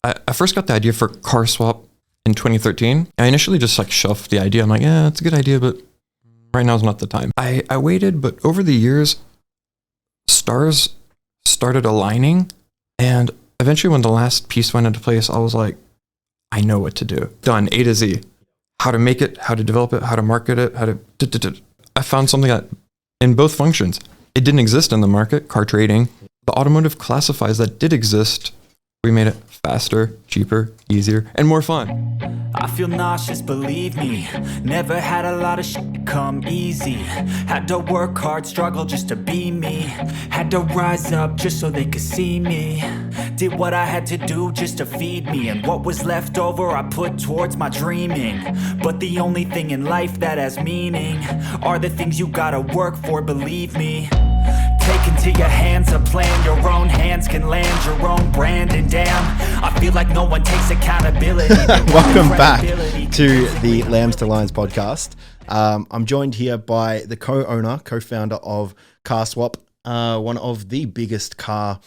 I first got the idea for Carswap in 2013. I initially just like shelved the idea. I'm like, yeah, it's a good idea, but right now is not the time. I waited, but over the years, stars started aligning. And eventually when the last piece went into place, I was like, I know what to do. Done, A to Z. How to make it, how to develop it, how to market it, I found something that in both functions, it didn't exist in the market, car trading. The automotive classifieds that did exist, we made it faster, cheaper, easier, and more fun. I feel nauseous, believe me. Never had a lot of shit come easy. Had to work hard, struggle just to be me. Had to rise up just so they could see me. Did what I had to do just to feed me. And what was left over I put towards my dreaming. But the only thing in life that has meaning are the things you gotta work for, believe me. Take into your hands a plan, your own hands can land your own brand, and damn, I feel like no one takes accountability. Welcome back to the Lambs to Lions podcast. I'm joined here by the co-founder of Carswap, one of the biggest car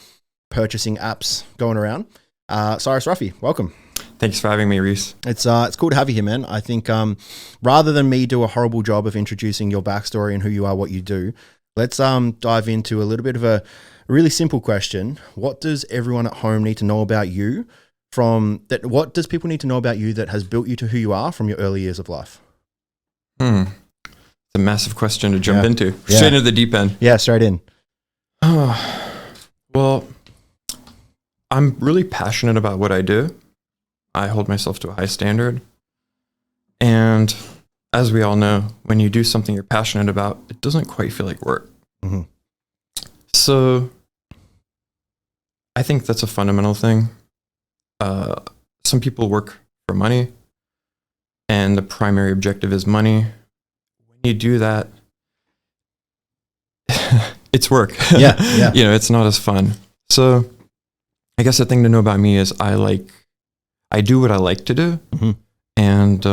purchasing apps going around. Cyrus, Rafi, welcome. Thanks for having me, Reese. It's cool to have you here, man. I think rather than me do a horrible job of introducing your backstory and who you are, what you do, let's dive into a little bit of a really simple question. What does everyone at home need to know about you what does people need to know about you that has built you to who you are from your early years of life? It's a massive question to jump into. Straight into the deep end. Yeah, straight in. Well, I'm really passionate about what I do. I hold myself to a high standard. And as we all know, when you do something you're passionate about, it doesn't quite feel like work. Mm-hmm. So I think that's a fundamental thing. Some people work for money, and the primary objective is money. When you do that, it's work. Yeah. It's not as fun. So I guess the thing to know about me is I do what I like to do. Mm-hmm. And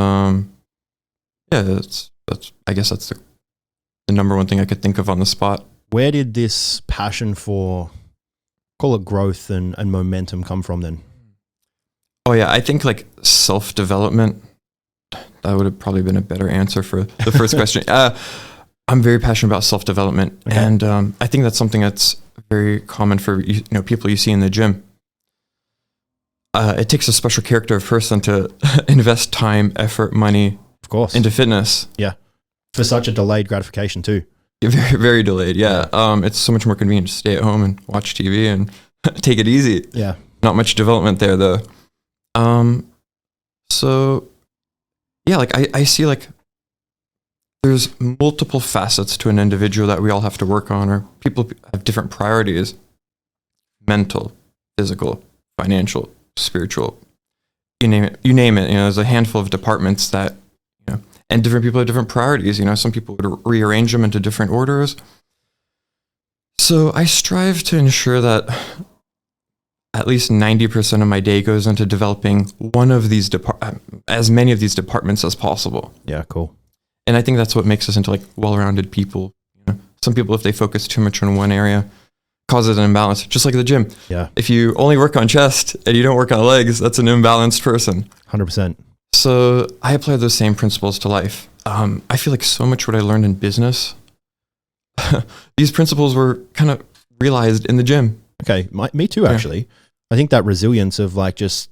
I guess that's the number one thing I could think of on the spot. Where did this passion for, call it growth and momentum, come from then? Oh yeah, I think like self-development, that would have probably been a better answer for the first question. I'm very passionate about self-development. Okay. And I think that's something that's very common for people you see in the gym. It takes a special character of person to invest time, effort, money, of course, into fitness. Yeah. For such a delayed gratification too. Very, very delayed. Yeah. It's so much more convenient to stay at home and watch TV and take it easy. Yeah. Not much development there though. So yeah, like I see like there's multiple facets to an individual that we all have to work on, or people have different priorities: mental, physical, financial, spiritual, you name it. There's a handful of departments that, and different people have different priorities. Some people would rearrange them into different orders. So I strive to ensure that at least 90% of my day goes into developing one of these as many of these departments as possible. Yeah, cool. And I think that's what makes us into like well-rounded people. Some people, if they focus too much on one area, causes an imbalance, just like the gym. Yeah. If you only work on chest and you don't work on legs, that's an imbalanced person. 100%. So I apply those same principles to life. I feel like so much what I learned in business, these principles were kind of realized in the gym. Okay, me too, actually. I think that resilience of like just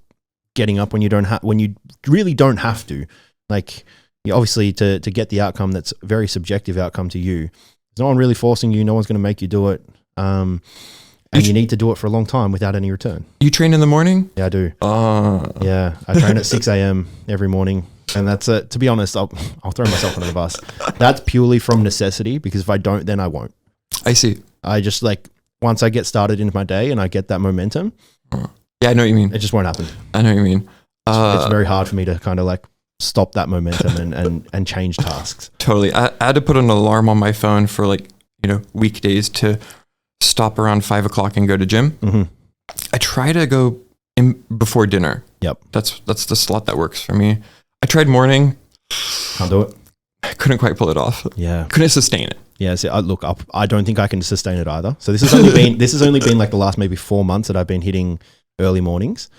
getting up when you really don't have to, like obviously to get the outcome that's a very subjective outcome to you. There's no one really forcing you. No one's going to make you do it. And you need to do it for a long time without any return. You train in the morning? Yeah, I do. Yeah, I train at 6 a.m. every morning. And that's it. To be honest, I'll throw myself under the bus. That's purely from necessity, because if I don't, then I won't. I see. I just once I get started into my day and I get that momentum. Yeah, I know what you mean. It just won't happen. I know what you mean. It's very hard for me to kind of stop that momentum and change tasks. Totally. I had to put an alarm on my phone for weekdays to stop around 5 o'clock and go to gym. Mm-hmm. I try to go in before dinner. Yep. That's the slot that works for me. I tried morning. Can't do it. I couldn't quite pull it off. Yeah. Couldn't sustain it. Yeah. So I don't think I can sustain it either. So this has only been like the last maybe 4 months that I've been hitting early mornings.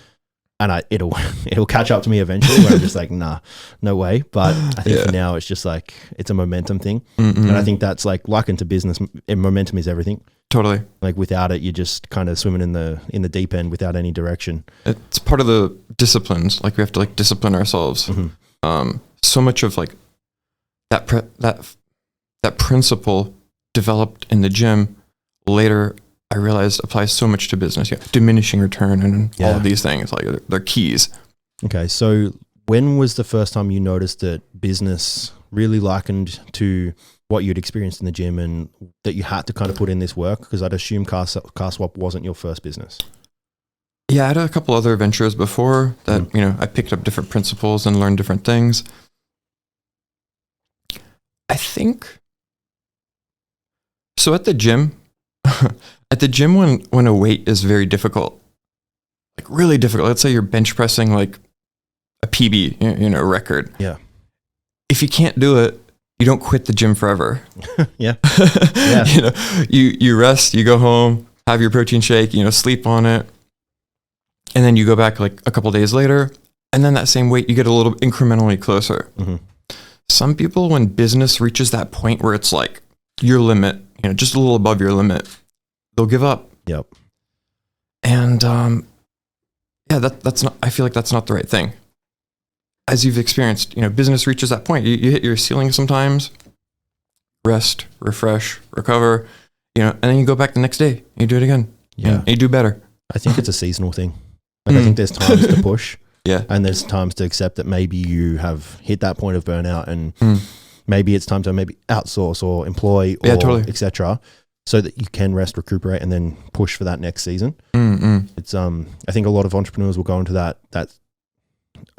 and it'll catch up to me eventually where I'm just like, nah, no way. But I think for now it's just like, it's a momentum thing. And I think that's like into business, momentum is everything. Totally. Like without it, you're just kind of swimming in the deep end without any direction. It's part of the disciplines. Like we have to like discipline ourselves. So much of like that principle developed in the gym later I realized applies so much to business. Diminishing return and all of these things, like they're keys. Okay. So when was the first time you noticed that business really likened to what you'd experienced in the gym and that you had to kind of put in this work? Because I'd assume Carswap wasn't your first business. Yeah, I had a couple other ventures before that, I picked up different principles and learned different things. I think, so at the gym, when a weight is very difficult, like really difficult, let's say you're bench pressing like a PB, record. Yeah. If you can't do it, you don't quit the gym forever. Yeah. You rest, you go home, have your protein shake, sleep on it. And then you go back like a couple days later, and then that same weight, you get a little incrementally closer. Some people, when business reaches that point where it's like your limit, just a little above your limit, they'll give up. Yep. And that's not, I feel like that's not the right thing. As you've experienced, business reaches that point. You hit your ceiling sometimes, rest, refresh, recover, and then you go back the next day, you do it again. Yeah. And you do better. I think it's a seasonal thing. Like I think there's times to push. Yeah. And there's times to accept that maybe you have hit that point of burnout and maybe it's time to maybe outsource or employ or etc. so that you can rest, recuperate, and then push for that next season. It's I think a lot of entrepreneurs will go into that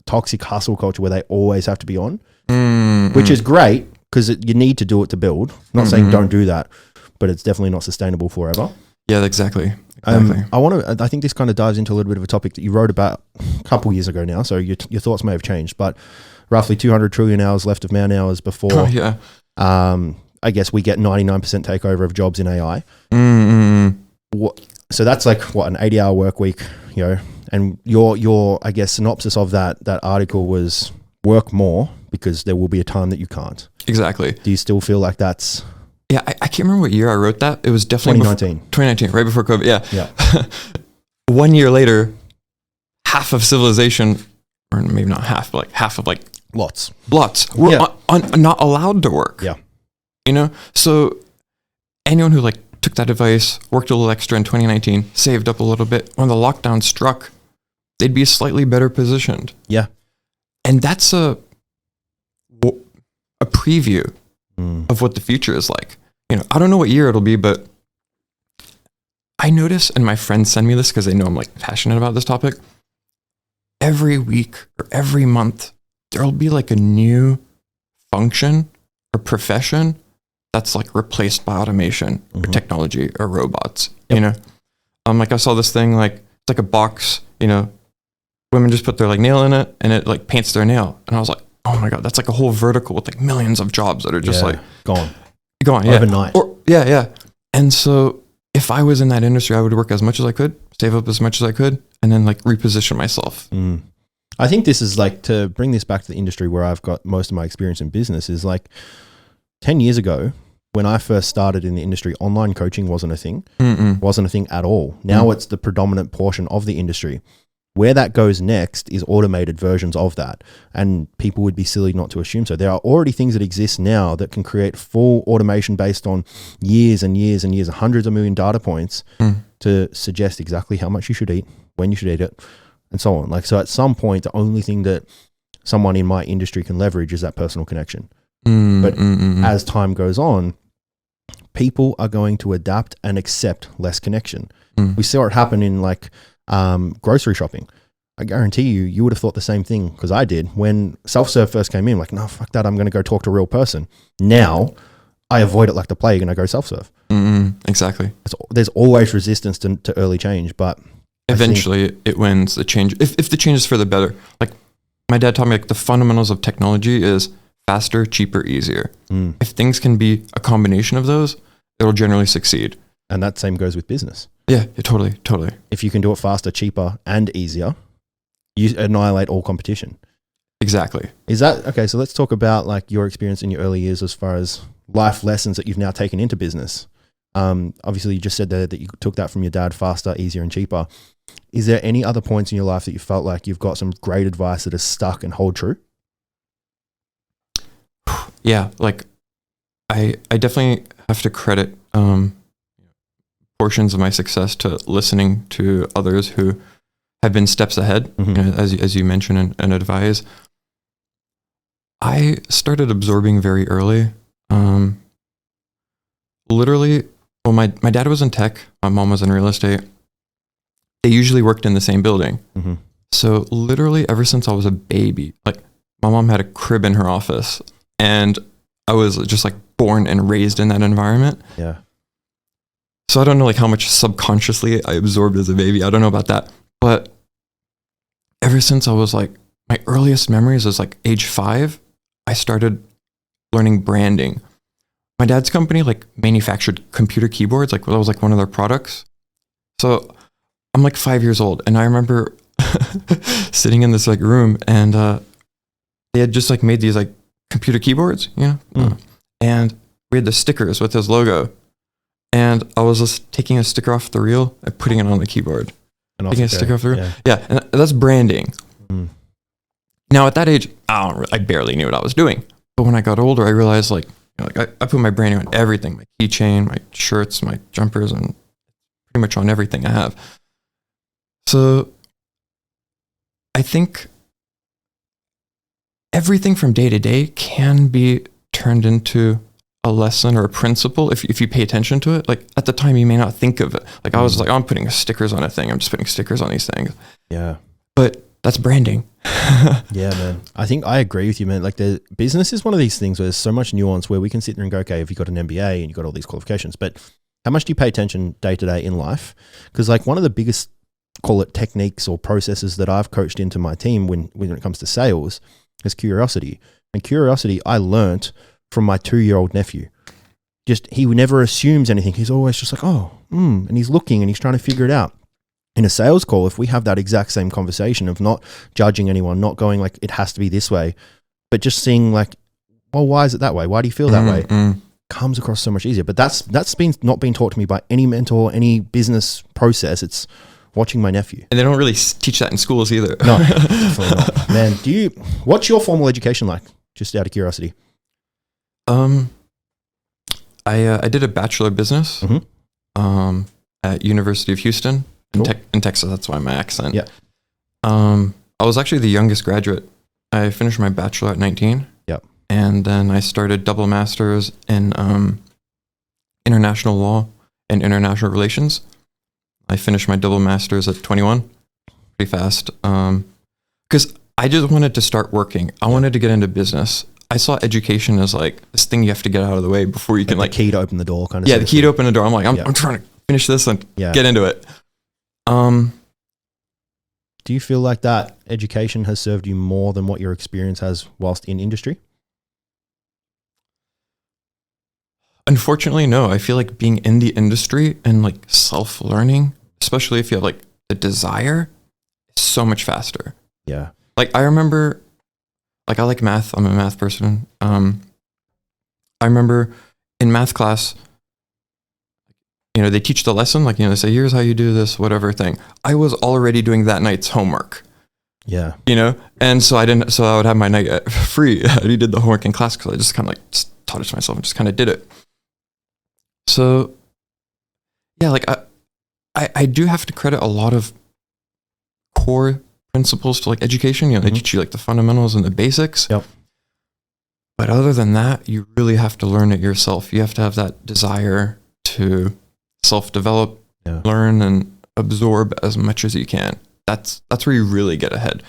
toxic hustle culture where they always have to be on, which is great because you need to do it to build. I'm not saying don't do that, but it's definitely not sustainable forever. Yeah, exactly. I think this kind of dives into a little bit of a topic that you wrote about a couple years ago now, so your thoughts may have changed, but roughly 200 trillion hours left of man hours before. I guess we get 99% takeover of jobs in AI. So that's like an 80-hour work week, and your I guess synopsis of that article was work more because there will be a time that you can't. Exactly. Do you still feel like that's... Yeah, I can't remember what year I wrote that. It was definitely 2019, right before COVID. Yeah. 1 year later, half of civilization, or maybe not half, but like half of like lots were not allowed to work. Yeah. So anyone who like took that advice, worked a little extra in 2019, saved up a little bit, when the lockdown struck, they'd be slightly better positioned. Yeah. And that's a preview of what the future is like. I don't know what year it'll be, but I notice, and my friends send me this because they know I'm like passionate about this topic. Every week or every month, there'll be like a new function or profession that's like replaced by automation or technology or robots. Like I saw this thing, like it's like a box, women just put their like nail in it and it like paints their nail. And I was like, oh my God, that's like a whole vertical with like millions of jobs that are just like gone. Yeah. Overnight. Yeah. And so if I was in that industry, I would work as much as I could, save up as much as I could, and then like reposition myself. I think this is like, to bring this back to the industry where I've got most of my experience in business, is like 10 years ago, when I first started in the industry, online coaching wasn't a thing, wasn't a thing at all. Now it's the predominant portion of the industry. Where that goes next is automated versions of that. And people would be silly not to assume so. There are already things that exist now that can create full automation based on years and years and years, hundreds of million data points to suggest exactly how much you should eat, when you should eat it, and so on. Like, so at some point, the only thing that someone in my industry can leverage is that personal connection. But as time goes on, people are going to adapt and accept less connection. We saw it happen in like grocery shopping. I guarantee you would have thought the same thing, because I did when self-serve first came in. Like, no, fuck that, I'm going to go talk to a real person. Now I avoid it like the plague and I go self-serve. Exactly. There's always resistance to early change, but eventually it wins the change. If the change is for the better. Like my dad taught me, like the fundamentals of technology is faster, cheaper, easier. If things can be a combination of those, it'll generally succeed. And that same goes with business. Yeah, totally. If you can do it faster, cheaper, and easier, You annihilate all competition. Exactly. Is that okay? So let's talk about like your experience in your early years as far as life lessons that you've now taken into business. Obviously, you just said that you took that from your dad, faster, easier, and cheaper. Is there any other points in your life that you felt like you've got some great advice that has stuck and hold true? Yeah, like I definitely have to credit portions of my success to listening to others who have been steps ahead, as you mentioned and advise. I started absorbing very early. Literally, well, my dad was in tech, my mom was in real estate. They usually worked in the same building. So literally ever since I was a baby, like my mom had a crib in her office and I was just like born and raised in that environment. Yeah. So I don't know like how much subconsciously I absorbed as a baby. I don't know about that. But ever since I was like, my earliest memories was like age 5, I started learning branding. My dad's company like manufactured computer keyboards. Like that was like one of their products. So I'm like 5 years old and I remember sitting in this like room and they had just like made these like computer keyboards, and we had the stickers with his logo. And I was just taking a sticker off the reel and putting it on the keyboard. And taking a sticker off the reel. Yeah, and that's branding. Now at that age, I barely knew what I was doing. But when I got older, I realized like I put my branding on everything, my keychain, my shirts, my jumpers, and pretty much on everything I have. So I think everything from day to day can be turned into a lesson or a principle if you pay attention to it. Like at the time, you may not think of it. Like I was like, I'm putting stickers on a thing. I'm just putting stickers on these things. Yeah. But that's branding. Yeah, man. I think I agree with you, man. Like the business is one of these things where there's so much nuance where we can sit there and go, okay, if you've got an MBA and you've got all these qualifications, but how much do you pay attention day to day in life? Because like one of the biggest, call it techniques or processes that I've coached into my team when it comes to sales is curiosity. And curiosity I learnt from my 2-year-old nephew. Just, he never assumes anything. He's always just like, and he's looking and he's trying to figure it out. In a sales call, if we have that exact same conversation of not judging anyone, not going like it has to be this way, but just seeing like, well, why is it that way? Why do you feel that way? Comes across so much easier. But that's not been taught to me by any mentor, any business process. It's watching my nephew. And they don't really teach that in schools either. No, definitely not. Man, what's your formal education like? Just out of curiosity. I did a Bachelor of Business at University of Houston in Texas. That's why my accent. Yeah. I was actually the youngest graduate. I finished my Bachelor at 19. Yep. And then I started double masters in international law and international relations. I finished my double masters at 21, pretty fast. Because I just wanted to start working. I wanted to get into business. I saw education as like this thing you have to get out of the way before you can like the key to open the door kind of. Yeah, the key to open the door. I'm like, I'm trying to finish this and get into it. Do you feel like that education has served you more than what your experience has whilst in industry? Unfortunately, no. I feel like being in the industry and like self-learning, especially if you have like the desire, is so much faster. Yeah. Like I remember, like I like math. I'm a math person. I remember in math class, they teach the lesson, like, they say, here's how you do this, whatever thing. I was already doing that night's homework. Yeah. And so I would have my night free. I did the homework in class because I just kind of like just taught it to myself and just kind of did it. So yeah, like I do have to credit a lot of core principles to like education. They teach you like the fundamentals and the basics. Yep. But other than that, you really have to learn it yourself. You have to have that desire to self-develop, learn, and absorb as much as you can. That's where you really get ahead.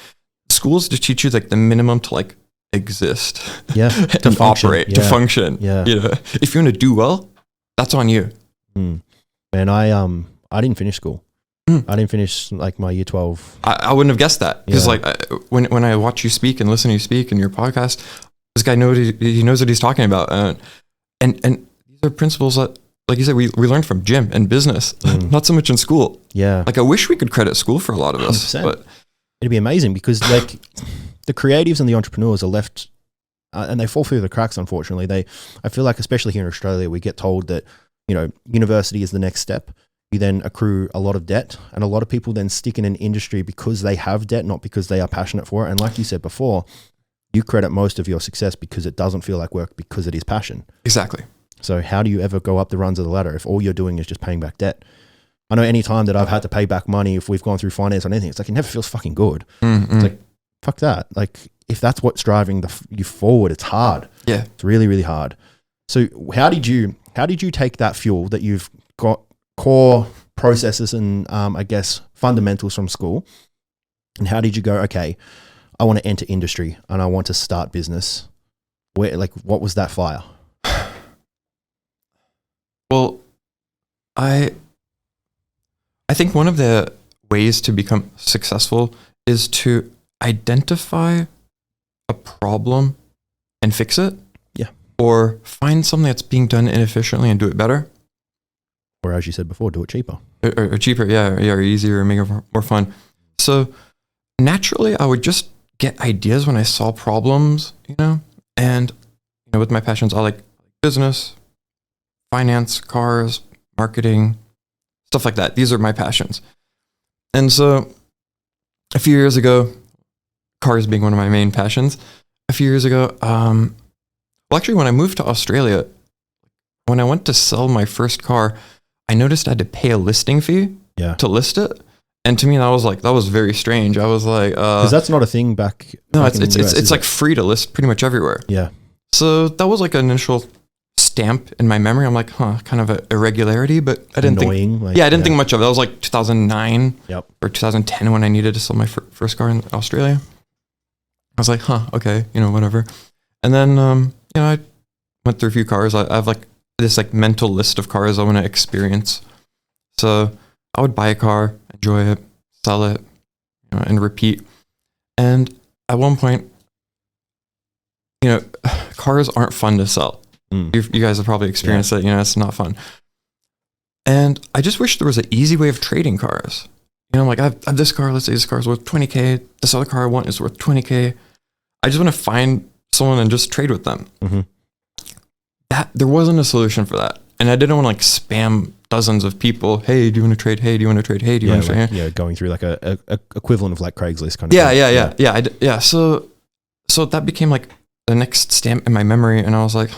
Schools just teach you like the minimum to like exist, to operate, to function. Yeah. If you want to do well, that's on you. Man, I didn't finish school. I didn't finish like my year 12. I wouldn't have guessed that because like when I watch you speak and listen to you speak in your podcast, this guy he knows what he's talking about, and these are principles that, like you said, we learned from gym and business, not so much in school. Yeah. Like I wish we could credit school for a lot of us, 100%. But it'd be amazing because like the creatives and the entrepreneurs are left and they fall through the cracks. Unfortunately, I feel like, especially here in Australia, we get told that, you know, university is the next step. You then accrue a lot of debt, and a lot of people then stick in an industry because they have debt, not because they are passionate for it. And like you said before, you credit most of your success because it doesn't feel like work, because it is passion. Exactly. So how do you ever go up the rungs of the ladder if all you're doing is just paying back debt? I know any time that I've had to pay back money, if we've gone through finance on anything, it's like, it never feels fucking good. Mm-hmm. It's like, fuck that. Like, if that's what's driving you forward, it's hard. Yeah. It's really, really hard. So how did you take that fuel that you've got, core processes and I guess fundamentals from school, and how did you go, okay, I want to enter industry and I want to start business? Where, like, what was that fire? Well, I think one of the ways to become successful is to identify a problem and fix it. Yeah. Or find something that's being done inefficiently and do it better. Or as you said before, do it cheaper. Or cheaper, or easier, or make it more fun. So naturally, I would just get ideas when I saw problems, you know? And, you know, with my passions, I like business, finance, cars, marketing, stuff like that. These are my passions. And so a few years ago, cars being one of my main passions, a few years ago, well, actually, when I moved to Australia, when I went to sell my first car, I noticed I had to pay a listing fee to list it. And to me, that was very strange. I was like, because that's not a thing back. No, back it's like free to list pretty much everywhere. Yeah. So that was like an initial stamp in my memory. I'm like, kind of an irregularity, but I didn't think. I didn't think much of it. That was like 2009 or 2010 when I needed to sell my first car in Australia. I was like, okay, you know, whatever. And then, you know, I went through a few cars. I have like this like mental list of cars I want to experience. So I would buy a car, enjoy it, sell it, you know, and repeat. And at one point, you know, cars aren't fun to sell. You guys have probably experienced it. You know, it's not fun. And I just wish there was an easy way of trading cars. You know, like I have this car, let's say this car is worth 20K. This other car I want is worth 20K. I just want to find someone and just trade with them. Mm-hmm. There wasn't a solution for that. And I didn't want to like spam dozens of people. Hey, do you want to trade? Hey, do you want to trade? Hey, do you want to trade? Yeah, going through like a equivalent of like Craigslist kind of thing. Yeah. So that became like the next stamp in my memory. And I was like,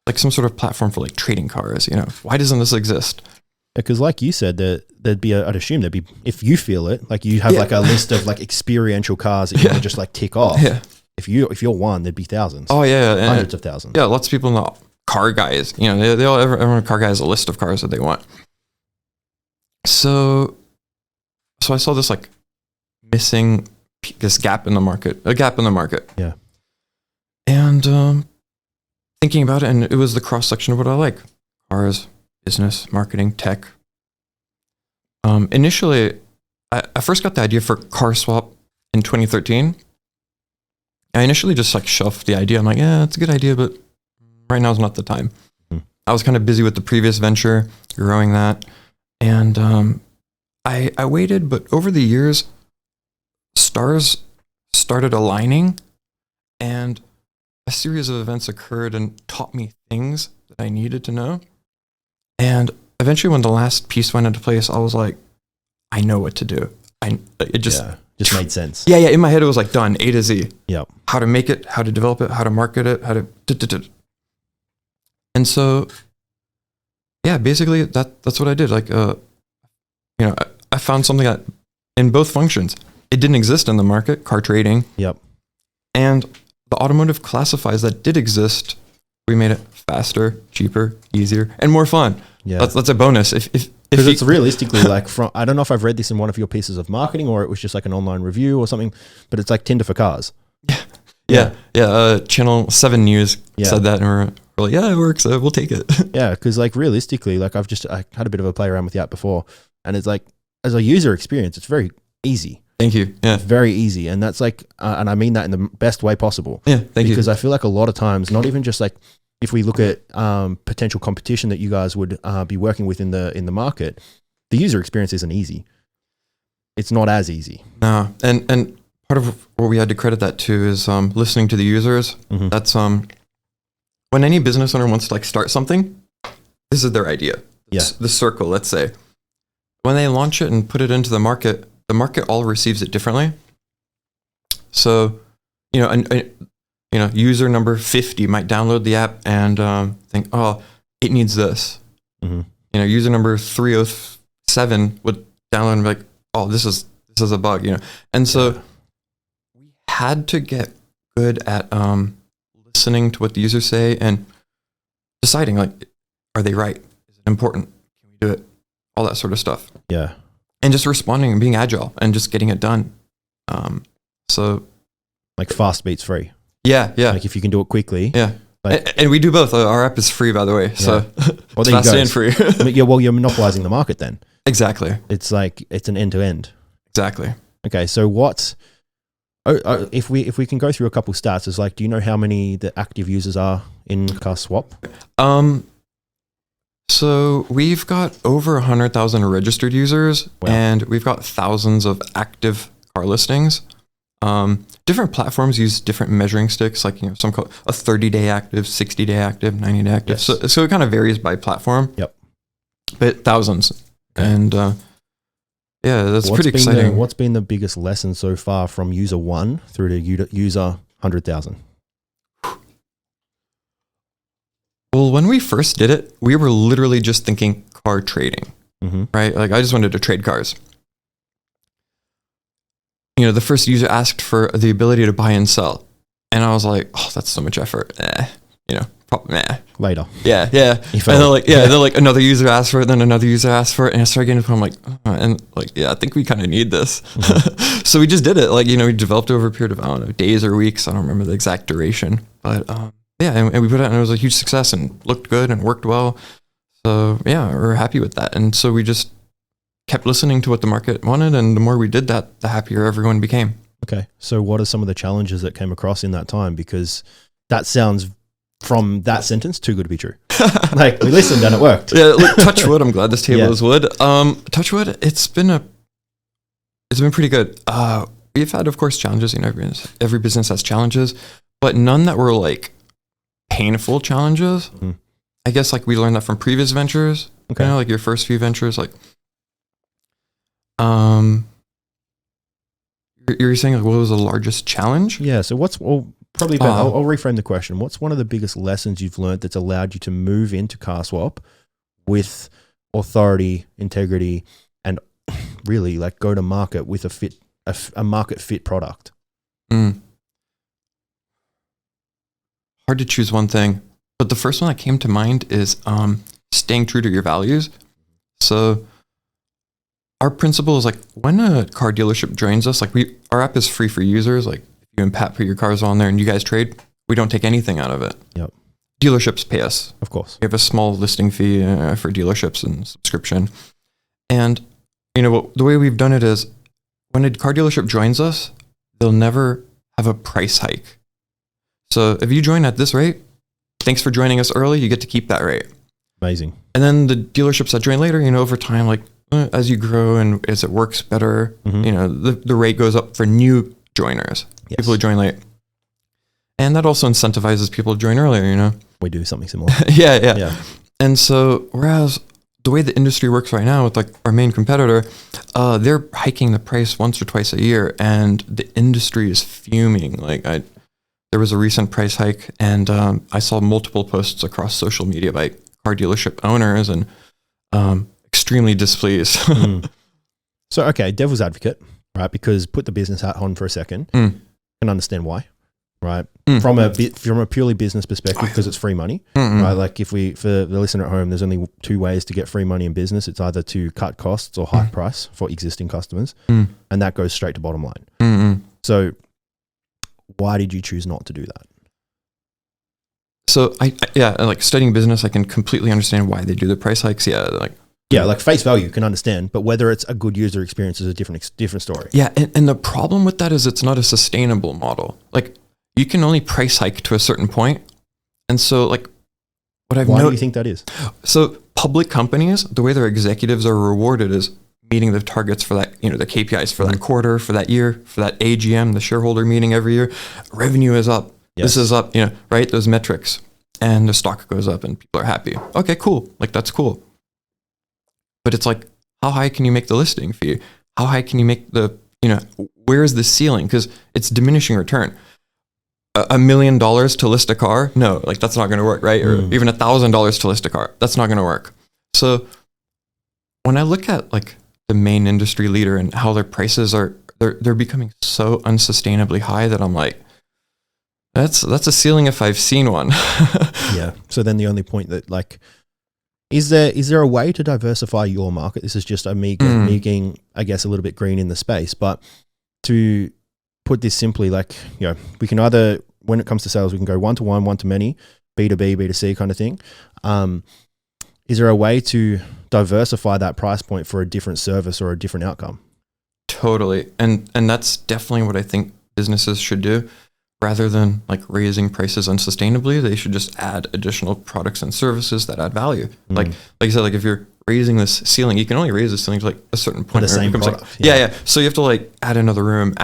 like some sort of platform for like trading cars, you know, why doesn't this exist? Because like you said, there'd be, I'd assume there'd be, if you feel it, like you have like a list of like experiential cars that you want to just like tick off. Yeah. If you're one, there'd be thousands. Oh yeah. Hundreds of thousands. Yeah. Lots of people know car guys, you know, everyone car guy has a list of cars that they want. So I saw this like missing, this gap in the market. Yeah. And thinking about it, and it was the cross section of what I like: cars, business, marketing, tech. Initially, I first got the idea for Carswap in 2013. I initially just like shelved the idea. I'm like, yeah, it's a good idea, but right now is not the time. I was kind of busy with the previous venture, growing that, and I waited. But over the years, stars started aligning, and a series of events occurred and taught me things that I needed to know. And eventually, when the last piece went into place, I was like, I know what to do. It just made sense. Yeah. In my head, it was like done, A to Z. Yep. How to make it, how to develop it, how to market it, how to. And so, yeah, basically that's what I did. Like, you know, I found something that in both functions, it didn't exist in the market, car trading. Yep. And the automotive classifieds that did exist, we made it faster, cheaper, easier, and more fun. Yeah. That's a bonus. Because it's realistically like I don't know if I've read this in one of your pieces of marketing or it was just like an online review or something, but it's like Tinder for cars. Yeah. Channel 7 News said that, and we're like, yeah, it works. We'll take it. Yeah, because like realistically, like I had a bit of a play around with the app before, and it's like as a user experience, it's very easy. Thank you. Yeah, it's very easy, and that's like, and I mean that in the best way possible. Yeah, thank you. Because I feel like a lot of times, not even just like if we look at potential competition that you guys would be working with in the market, the user experience isn't easy. it's not as easy. No, and part of what we had to credit that to is listening to the users. Mhm. That's when any business owner wants to like start something, this is their idea. Yeah. The circle, let's say. When they launch it and put it into the market all receives it differently. So, user number 50 might download the app and think, oh, it needs this. Mm-hmm. User number 307 would download and be like, oh, this is a bug, And so we had to get good at listening to what the users say and deciding, like, are they right? Is it important? Can we do it? All that sort of stuff. Yeah. And just responding and being agile and just getting it done. So like fast beats free. Yeah. Like if you can do it quickly. Yeah. Like, and we do both. Our app is free, by the way. So well, it's fast and free. You're monopolizing the market then. Exactly. It's like, it's an end to end. Exactly. Okay. So if we can go through a couple stats, it's like, do you know how many the active users are in Carswap? So we've got over 100,000 registered users, Wow. and we've got thousands of active car listings. Different platforms use different measuring sticks, like some call a 30-day active, 60-day active, 90-day active. Yes. So it kind of varies by platform. Yep. But thousands, and that's pretty been exciting. What's been the biggest lesson so far from user 1 through to user 100,000? Well, when we first did it, we were literally just thinking car trading, right? Like I just wanted to trade cars. The first user asked for the ability to buy and sell. And I was like, oh, that's so much effort. Later. Yeah. And then like another user asked for it, then another user asked for it. And I started getting to the point, I'm like, I think we kind of need this. Mm-hmm. So we just did it. Like, we developed over a period of, I don't know, days or weeks. I don't remember the exact duration, but, and we put it out and it was a huge success and looked good and worked well. So we're happy with that. And so we just kept listening to what the market wanted. And the more we did that, the happier everyone became. Okay. So what are some of the challenges that came across in that time? Because that sounds from that sentence too good to be true. Like we listened and it worked. Yeah. Look, touch wood. I'm glad this table is wood. Touch wood. It's been pretty good. We've had, of course, challenges. Every business has challenges, but none that were like painful challenges. Mm-hmm. I guess like we learned that from previous ventures. Okay. Like your first few ventures, like you're saying like what was the largest challenge? Yeah. So I'll reframe the question. What's one of the biggest lessons you've learned that's allowed you to move into Carswap with authority, integrity, and really like go to market with a market fit product? Hard to choose one thing, but the first one that came to mind is staying true to your values. So our principle is like when a car dealership joins us, like our app is free for users. Like if you and Pat put your cars on there and you guys trade, we don't take anything out of it. Yep. Dealerships pay us. Of course. We have a small listing fee for dealerships and subscription. And the way we've done it is when a car dealership joins us, they'll never have a price hike. So if you join at this rate, thanks for joining us early, you get to keep that rate. Amazing. And then the dealerships that join later, over time, like as you grow and as it works better, the rate goes up for new joiners, people who join late. And that also incentivizes people to join earlier, We do something similar. Yeah. And so whereas the way the industry works right now with like our main competitor, they're hiking the price once or twice a year and the industry is fuming. Like there was a recent price hike and I saw multiple posts across social media by car dealership owners and extremely displeased. So, okay, devil's advocate, right? Because put the business hat on for a second and understand why, right? From a purely business perspective, because it's free money, right? Like for the listener at home, there's only two ways to get free money in business. It's either to cut costs or hike price for existing customers. And that goes straight to bottom line. So why did you choose not to do that? So I like studying business, I can completely understand why they do the price hikes. Like face value can understand, but whether it's a good user experience is a different story. Yeah, and the problem with that is it's not a sustainable model. Like you can only price hike to a certain point, and so like what I've Why do you think that is? So public companies, the way their executives are rewarded is meeting the targets for that, the KPIs for that quarter, for that year, for that AGM, the shareholder meeting every year. Revenue is up. Yes. This is up, right? Those metrics. And the stock goes up and people are happy. Okay, cool. Like, that's cool. But it's like, how high can you make the listing fee? How high can you make where is the ceiling? Because it's diminishing return. $1 million to list a car? No, like, that's not going to work, right? Or even $1,000 to list a car. That's not going to work. So when I look at like the main industry leader and how their prices they're becoming so unsustainably high that I'm like, that's a ceiling if I've seen one. Yeah. So then the only point that, like, is there a way to diversify your market? This is just me getting, I guess, a little bit green in the space, but to put this simply, like, we can either, when it comes to sales, we can go one-to-one, one-to-many, B2B, B2C kind of thing. Is there a way to diversify that price point for a different service or a different outcome? Totally. And that's definitely what I think businesses should do. Rather than like raising prices unsustainably, they should just add additional products and services that add value. Like you said, like, if you're raising this ceiling, you can only raise the ceiling to like a certain point. The same product. Like, yeah. So you have to like add another room.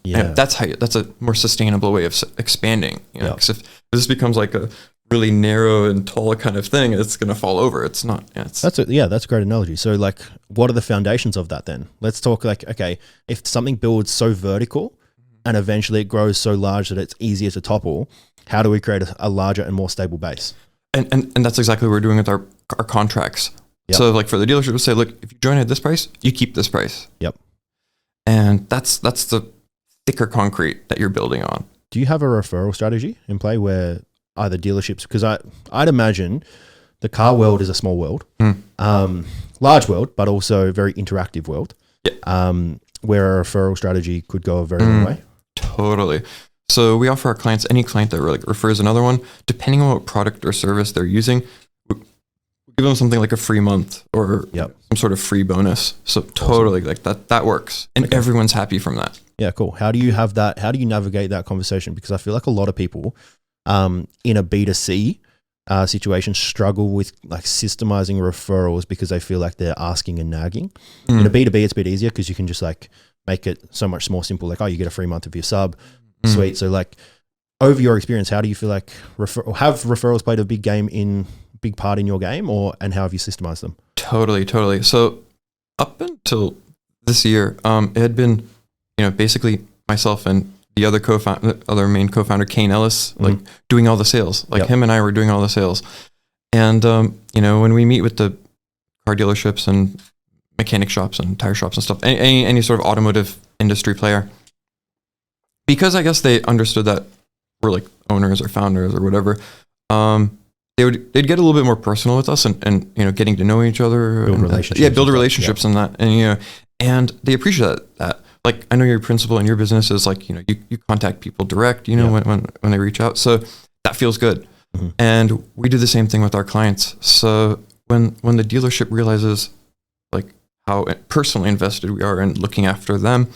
Yeah. And that's a more sustainable way of expanding. Because if this becomes like a really narrow and tall kind of thing, it's going to fall over. It's not. Yeah, that's a great analogy. So like, what are the foundations of that then? Let's talk like, okay, if something builds so vertical and eventually it grows so large that it's easier to topple, how do we create a larger and more stable base? And that's exactly what we're doing with our contracts. Yep. So like, for the dealership, we'll say, look, if you join at this price, you keep this price. Yep. And that's the thicker concrete that you're building on. Do you have a referral strategy in play where either dealerships, because I'd imagine the car world is a small world, large world, but also a very interactive world, where a referral strategy could go a very long way? Totally. So we offer our clients, any client that like refers another one, depending on what product or service they're using, we give them something like a free month or some sort of free bonus. So totally, like that works. And everyone's happy from that. Yeah, cool. How do you have that? How do you navigate that conversation? Because I feel like a lot of people in a B2C situation struggle with like systemizing referrals because they feel like they're asking and nagging. In a B2B, it's a bit easier because you can just like make it so much more simple. Like, oh, you get a free month of your sub. Sweet. So like, over your experience, how do you feel like have referrals played a big part in your game, and how have you systemized them? Totally. So up until this year, it had been, basically myself and the other main co-founder, Kane Ellis, like doing all the sales. Like him and I were doing all the sales. And, when we meet with the car dealerships and mechanic shops and tire shops and stuff, any sort of automotive industry player, because I guess they understood that we're like owners or founders or whatever, they'd get a little bit more personal with us and getting to know each other. Build relationships. Build relationships and that. And they appreciate that. Like, I know your principle in your business is like, you contact people direct, when they reach out. So that feels good. And we do the same thing with our clients. So when the dealership realizes like how personally invested we are in looking after them,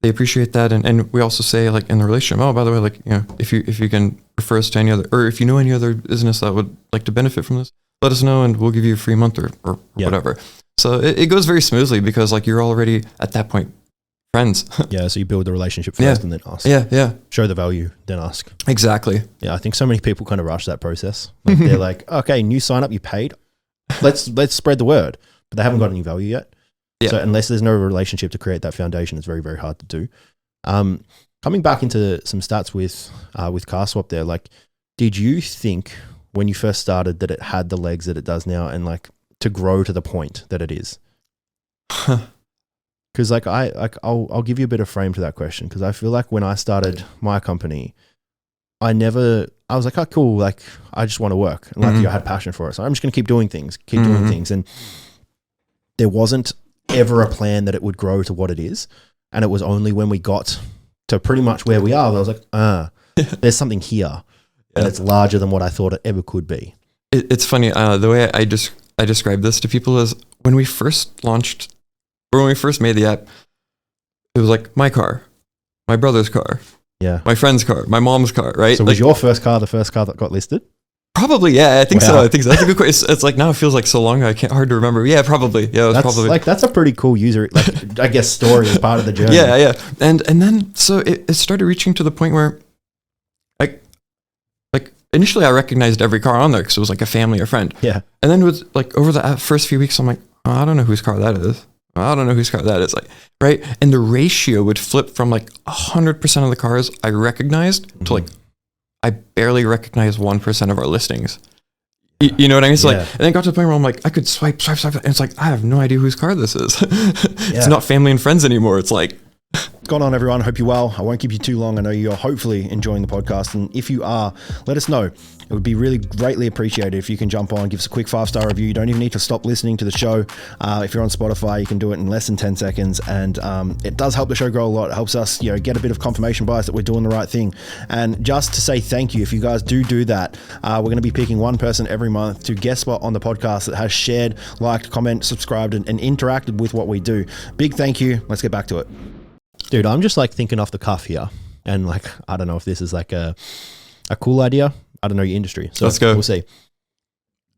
they appreciate that. And we also say, like, in the relationship, oh, by the way, like, if you can refer us to any other, or if you know any other business that would like to benefit from this, let us know and we'll give you a free month or whatever. So it goes very smoothly because like you're already at that point friends. So you build the relationship first and then ask. Show the value, then ask. Exactly. I think so many people kind of rush that process. Like they're like, okay, new sign up, you paid. Let's spread the word, but they haven't got any value yet. So unless there's no relationship to create that foundation, it's very, very hard to do. Coming back into some stats with Carswap there, like, did you think when you first started that it had the legs that it does now and like to grow to the point that it is? Because like I'll give you a bit of frame to that question, because I feel like when I started my company, I was like, oh, cool, like I just want to work. And like I had passion for it. So I'm just going to keep doing things. And there wasn't ever a plan that it would grow to what it is. And it was only when we got to pretty much where we are that I was like, there's something here. And it's larger than what I thought it ever could be. It's funny. The way I describe this to people is when we first launched, or when we first made the app, it was like my car, my brother's car, my friend's car, my mom's car, right? So was your first car the first car that got listed? Probably, yeah. I think so. Wow. I think so. That's a good question. It's like now it feels like so long. Hard to remember. Yeah, probably. Yeah, it was That's probably. that's a pretty cool user, I guess, story as part of the journey. Yeah. And then so it started reaching to the point where, like initially I recognized every car on there because it was like a family or friend. Yeah. And then with like over the first few weeks, I'm like, oh, I don't know whose car that is. I don't know whose car that is. Like, right. And the ratio would flip from like 100% of the cars I recognized to like, I barely recognize 1% of our listings. You know what I mean? So like, and then it got to the point where I'm like, I could swipe, and it's like, I have no idea whose car this is. It's not family and friends anymore. It's like, what's going on, everyone? Hope you're well. I won't keep you too long. I know you're hopefully enjoying the podcast. And if you are, let us know. It would be really greatly appreciated if you can jump on, give us a quick 5-star review. You don't even need to stop listening to the show. If you're on Spotify, you can do it in less than 10 seconds. And it does help the show grow a lot. It helps us, get a bit of confirmation bias that we're doing the right thing. And just to say thank you, if you guys do that, we're going to be picking one person every month to guest spot on the podcast that has shared, liked, comment, subscribed, and interacted with what we do. Big thank you. Let's get back to it. Dude, I'm just like thinking off the cuff here. And like, I don't know if this is like a cool idea. I don't know your industry. So let's go. We'll see.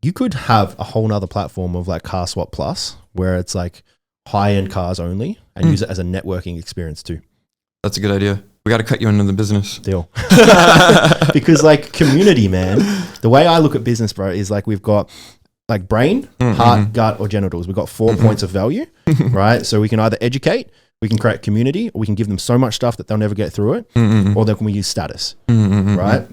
You could have a whole nother platform of like Carswap Plus where it's like high-end cars only and use it as a networking experience too. That's a good idea. We got to cut you into the business. Deal. Because like community, man, the way I look at business, bro, is like we've got like brain, heart, gut, or genitals. We've got 4 points of value, right? So we can either educate, we can create community, or we can give them so much stuff that they'll never get through it, or then we use status, right?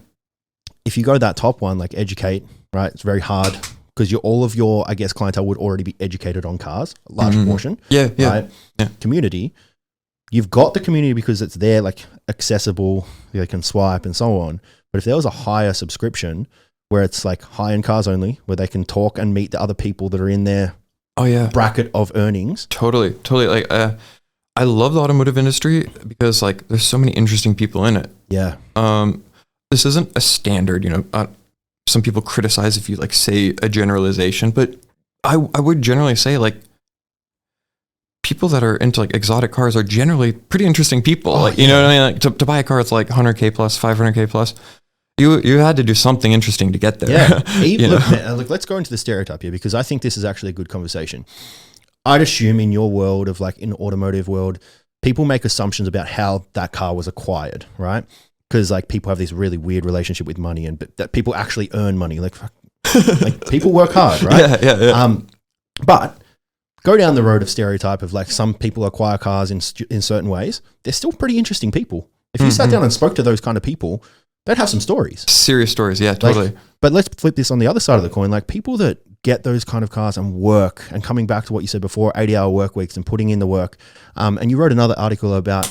If you go that top one, like educate, right? It's very hard because all of your, I guess, clientele would already be educated on cars, a large portion. Yeah. Right? Yeah. Community, you've got the community because it's there, like accessible, they can swipe and so on. But if there was a higher subscription where it's like high-end cars only, where they can talk and meet the other people that are in their bracket of earnings. Totally. Like, I love the automotive industry because like there's so many interesting people in it. Yeah. This isn't a standard, some people criticize if you like say a generalization, but I would generally say like people that are into like exotic cars are generally pretty interesting people. Know what I mean? Like to buy a car, it's like 100K plus, 500K plus. You had to do something interesting to get there. Yeah. Look, let's go into the stereotype here because I think this is actually a good conversation. I'd assume in your world of like in the automotive world, people make assumptions about how that car was acquired, right? Because like people have this really weird relationship with money and that people actually earn money. Like people work hard, right? Yeah. But go down the road of stereotype of like some people acquire cars in certain ways. They're still pretty interesting people. If you sat down and spoke to those kind of people, they'd have some stories. Serious stories. Yeah, totally. But let's flip this on the other side of the coin. Like people that get those kind of cars and work and coming back to what you said before, 80-hour work weeks and putting in the work. And you wrote another article about,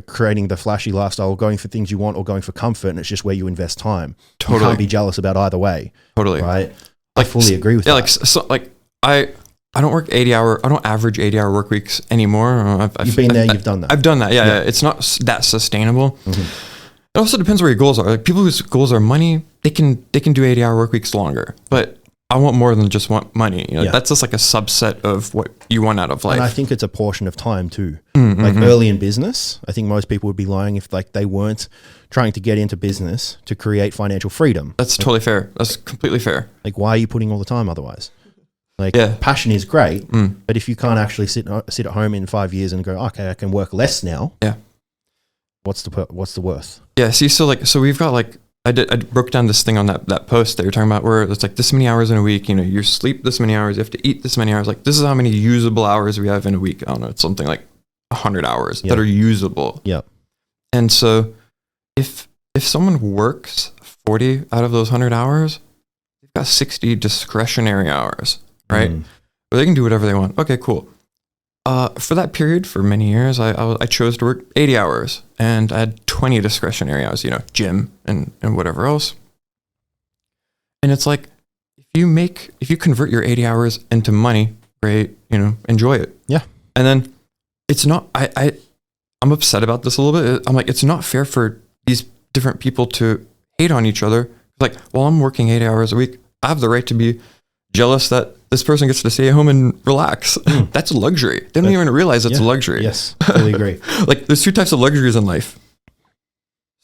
creating the flashy lifestyle, going for things you want or going for comfort. And it's just where you invest time. Totally. You can't be jealous about either way. Totally. Right. I fully agree with that. I don't work 80-hour. I don't average 80-hour work weeks anymore. You've been there. You've done that. I've done that. Yeah. It's not that sustainable. It also depends where your goals are. Like people whose goals are money, they can do 80-hour work weeks longer. But I want more than just want money. That's just like a subset of what you want out of life. And I think it's a portion of time too. Like early in business, I think most people would be lying if like they weren't trying to get into business to create financial freedom. That's totally fair. That's completely fair. Like why are you putting all the time otherwise? Like passion is great, but if you can't actually sit at home in 5 years and go, okay, I can work less now. Yeah. What's the worth? Yeah. See, so we've got like, I broke down this thing on that post that you're talking about where it's like this many hours in a week, you sleep this many hours, you have to eat this many hours. Like this is how many usable hours we have in a week. I don't know. It's something like 100 hours that are usable. Yeah. And so if someone works 40 out of those 100 hours, they've got 60 discretionary hours, right? But they can do whatever they want. Okay, cool. For that period, for many years, I chose to work 80 hours and I had 20 discretionary hours, gym and whatever else. And it's like, if you convert your 80 hours into money, great, enjoy it. Yeah. And then it's not, I'm upset about this a little bit. I'm like, it's not fair for these different people to hate on each other. Like, well, I'm working 80 hours a week. I have the right to be jealous that this person gets to stay at home and relax. That's a luxury. They don't even realize it's a luxury. Yes, totally agree. Like there's two types of luxuries in life.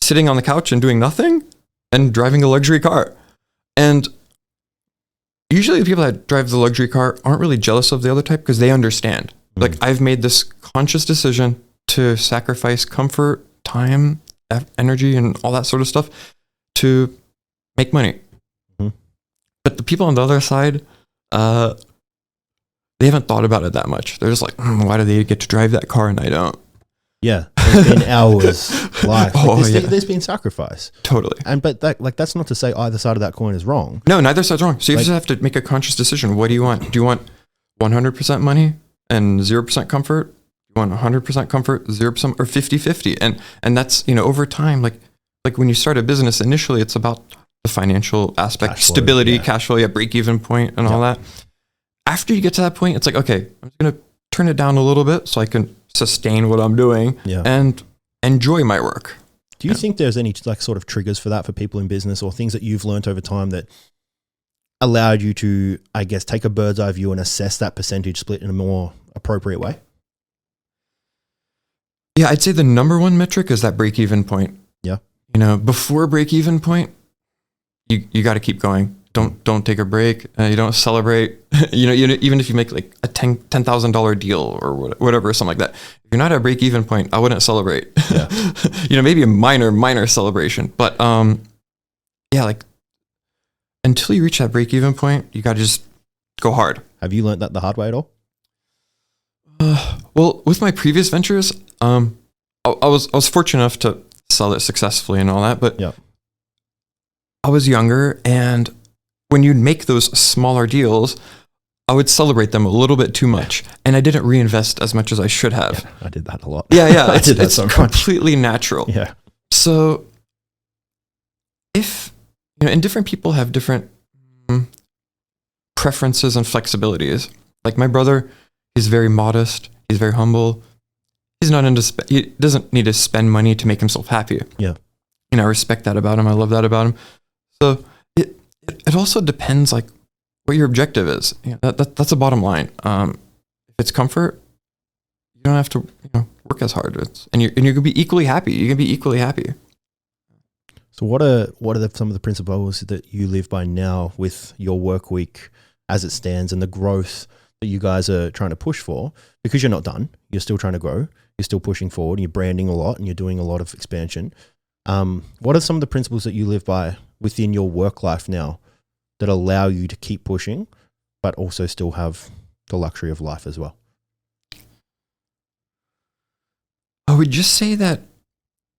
Sitting on the couch and doing nothing and driving a luxury car. And usually the people that drive the luxury car aren't really jealous of the other type because they understand. Like, I've made this conscious decision to sacrifice comfort, time, energy, and all that sort of stuff to make money. But the people on the other side, they haven't thought about it that much. They're just like, why do they get to drive that car and I don't? Yeah, there's been hours, life. There's been sacrifice. Totally. But that's not to say either side of that coin is wrong. No, neither side's wrong. So you just have to make a conscious decision. What do you want? Do you want 100% money and 0% comfort? You want 100% comfort, 0% or 50-50? And that's, over time, like when you start a business, initially it's about the financial aspect, Cash flow, stability, cash flow, break-even point and all that. After you get to that point, it's like, okay, I'm just going to turn it down a little bit so I can sustain what I'm doing and enjoy my work. Do you think there's any sort of triggers for that for people in business, or things that you've learned over time that allowed you to, I guess, take a bird's eye view and assess that percentage split in a more appropriate way? Yeah, I'd say the number one metric is that break-even point. Yeah. Before break-even point, you got to keep going. Don't take a break. You don't celebrate. Even if you make like a $10,000 deal or whatever, something like that. If you're not at a break-even point, I wouldn't celebrate. Yeah. Maybe a minor celebration, but like until you reach that break-even point, you got to just go hard. Have you learned that the hard way at all? Well, with my previous ventures, I was fortunate enough to sell it successfully and all that, but I was younger, and when you'd make those smaller deals, I would celebrate them a little bit too much, and I didn't reinvest as much as I should have. Yeah, I did that a lot. Yeah, I did that it's so completely natural. Yeah. So if, and different people have different preferences and flexibilities. Like my brother, he's very modest. He's very humble. He's not he doesn't need to spend money to make himself happy. Yeah. I respect that about him. I love that about him. So it also depends like what your objective is. That's the bottom line. If it's comfort, you don't have to work as hard. And you're gonna be equally happy. You can be equally happy. So what are some of the principles that you live by now with your work week as it stands, and the growth that you guys are trying to push for? Because you're not done. You're still trying to grow. You're still pushing forward. And you're branding a lot, and you're doing a lot of expansion. What are some of the principles that you live by within your work life now that allow you to keep pushing, but also still have the luxury of life as well? I would just say that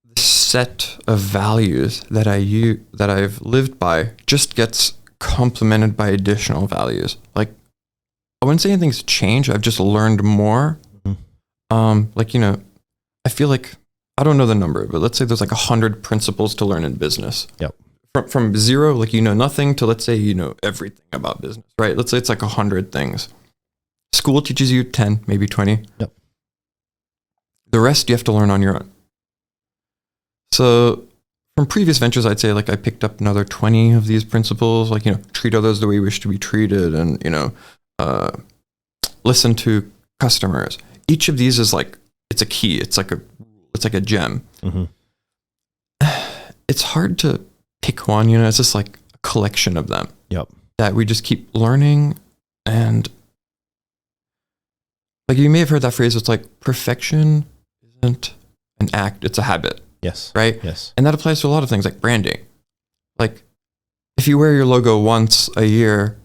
the set of values that I've lived by just gets complemented by additional values. Like, I wouldn't say anything's changed. I've just learned more. I feel like, I don't know the number, but let's say there's like 100 principles to learn in business. Yep. From zero, like nothing, to let's say everything about business, right? Let's say it's like 100 things. School teaches you 10, maybe 20. Yep. The rest you have to learn on your own. So from previous ventures, I'd say like I picked up another 20 of these principles, like, treat others the way you wish to be treated, and, listen to customers. Each of these is like, it's a key. It's like a gem. Mm-hmm. It's hard to pick one, it's just like a collection of them. Yep. That we just keep learning. And like, you may have heard that phrase, it's like perfection isn't an act, it's a habit. Yes. Right? Yes. And that applies to a lot of things like branding. Like, if you wear your logo once a year,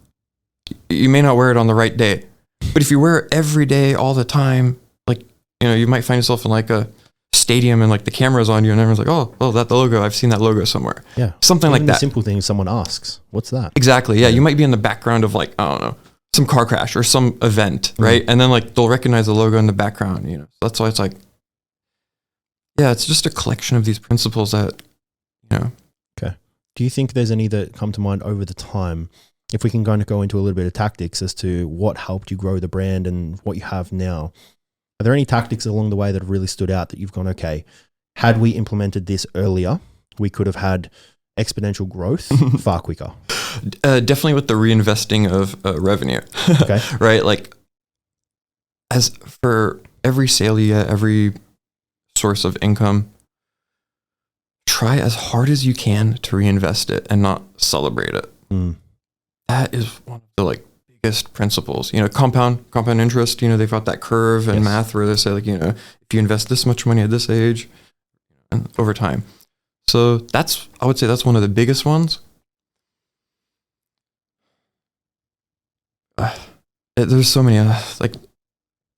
you may not wear it on the right day. But if you wear it every day, all the time, like, you might find yourself in like a stadium and like the camera's on you and everyone's like, oh, that logo, I've seen that logo somewhere. Yeah. Something Even like that. Simple thing someone asks, what's that? Exactly. Yeah. You might be in the background of like, I don't know, some car crash or some event, right? And then like they'll recognize the logo in the background, So that's why it's like, yeah, it's just a collection of these principles that, Okay. Do you think there's any that come to mind over the time? If we can kind of go into a little bit of tactics as to what helped you grow the brand and what you have now. Are there any tactics along the way that have really stood out that you've gone, okay, had we implemented this earlier, we could have had exponential growth far quicker? Definitely with the reinvesting of revenue. Okay. Right? Like, as for every sale you get, every source of income, try as hard as you can to reinvest it and not celebrate it. That is one of the like biggest principles. Compound interest. They've got that curve in math where they say like, if you invest this much money at this age, and over time. So I would say that's one of the biggest ones. There's so many like the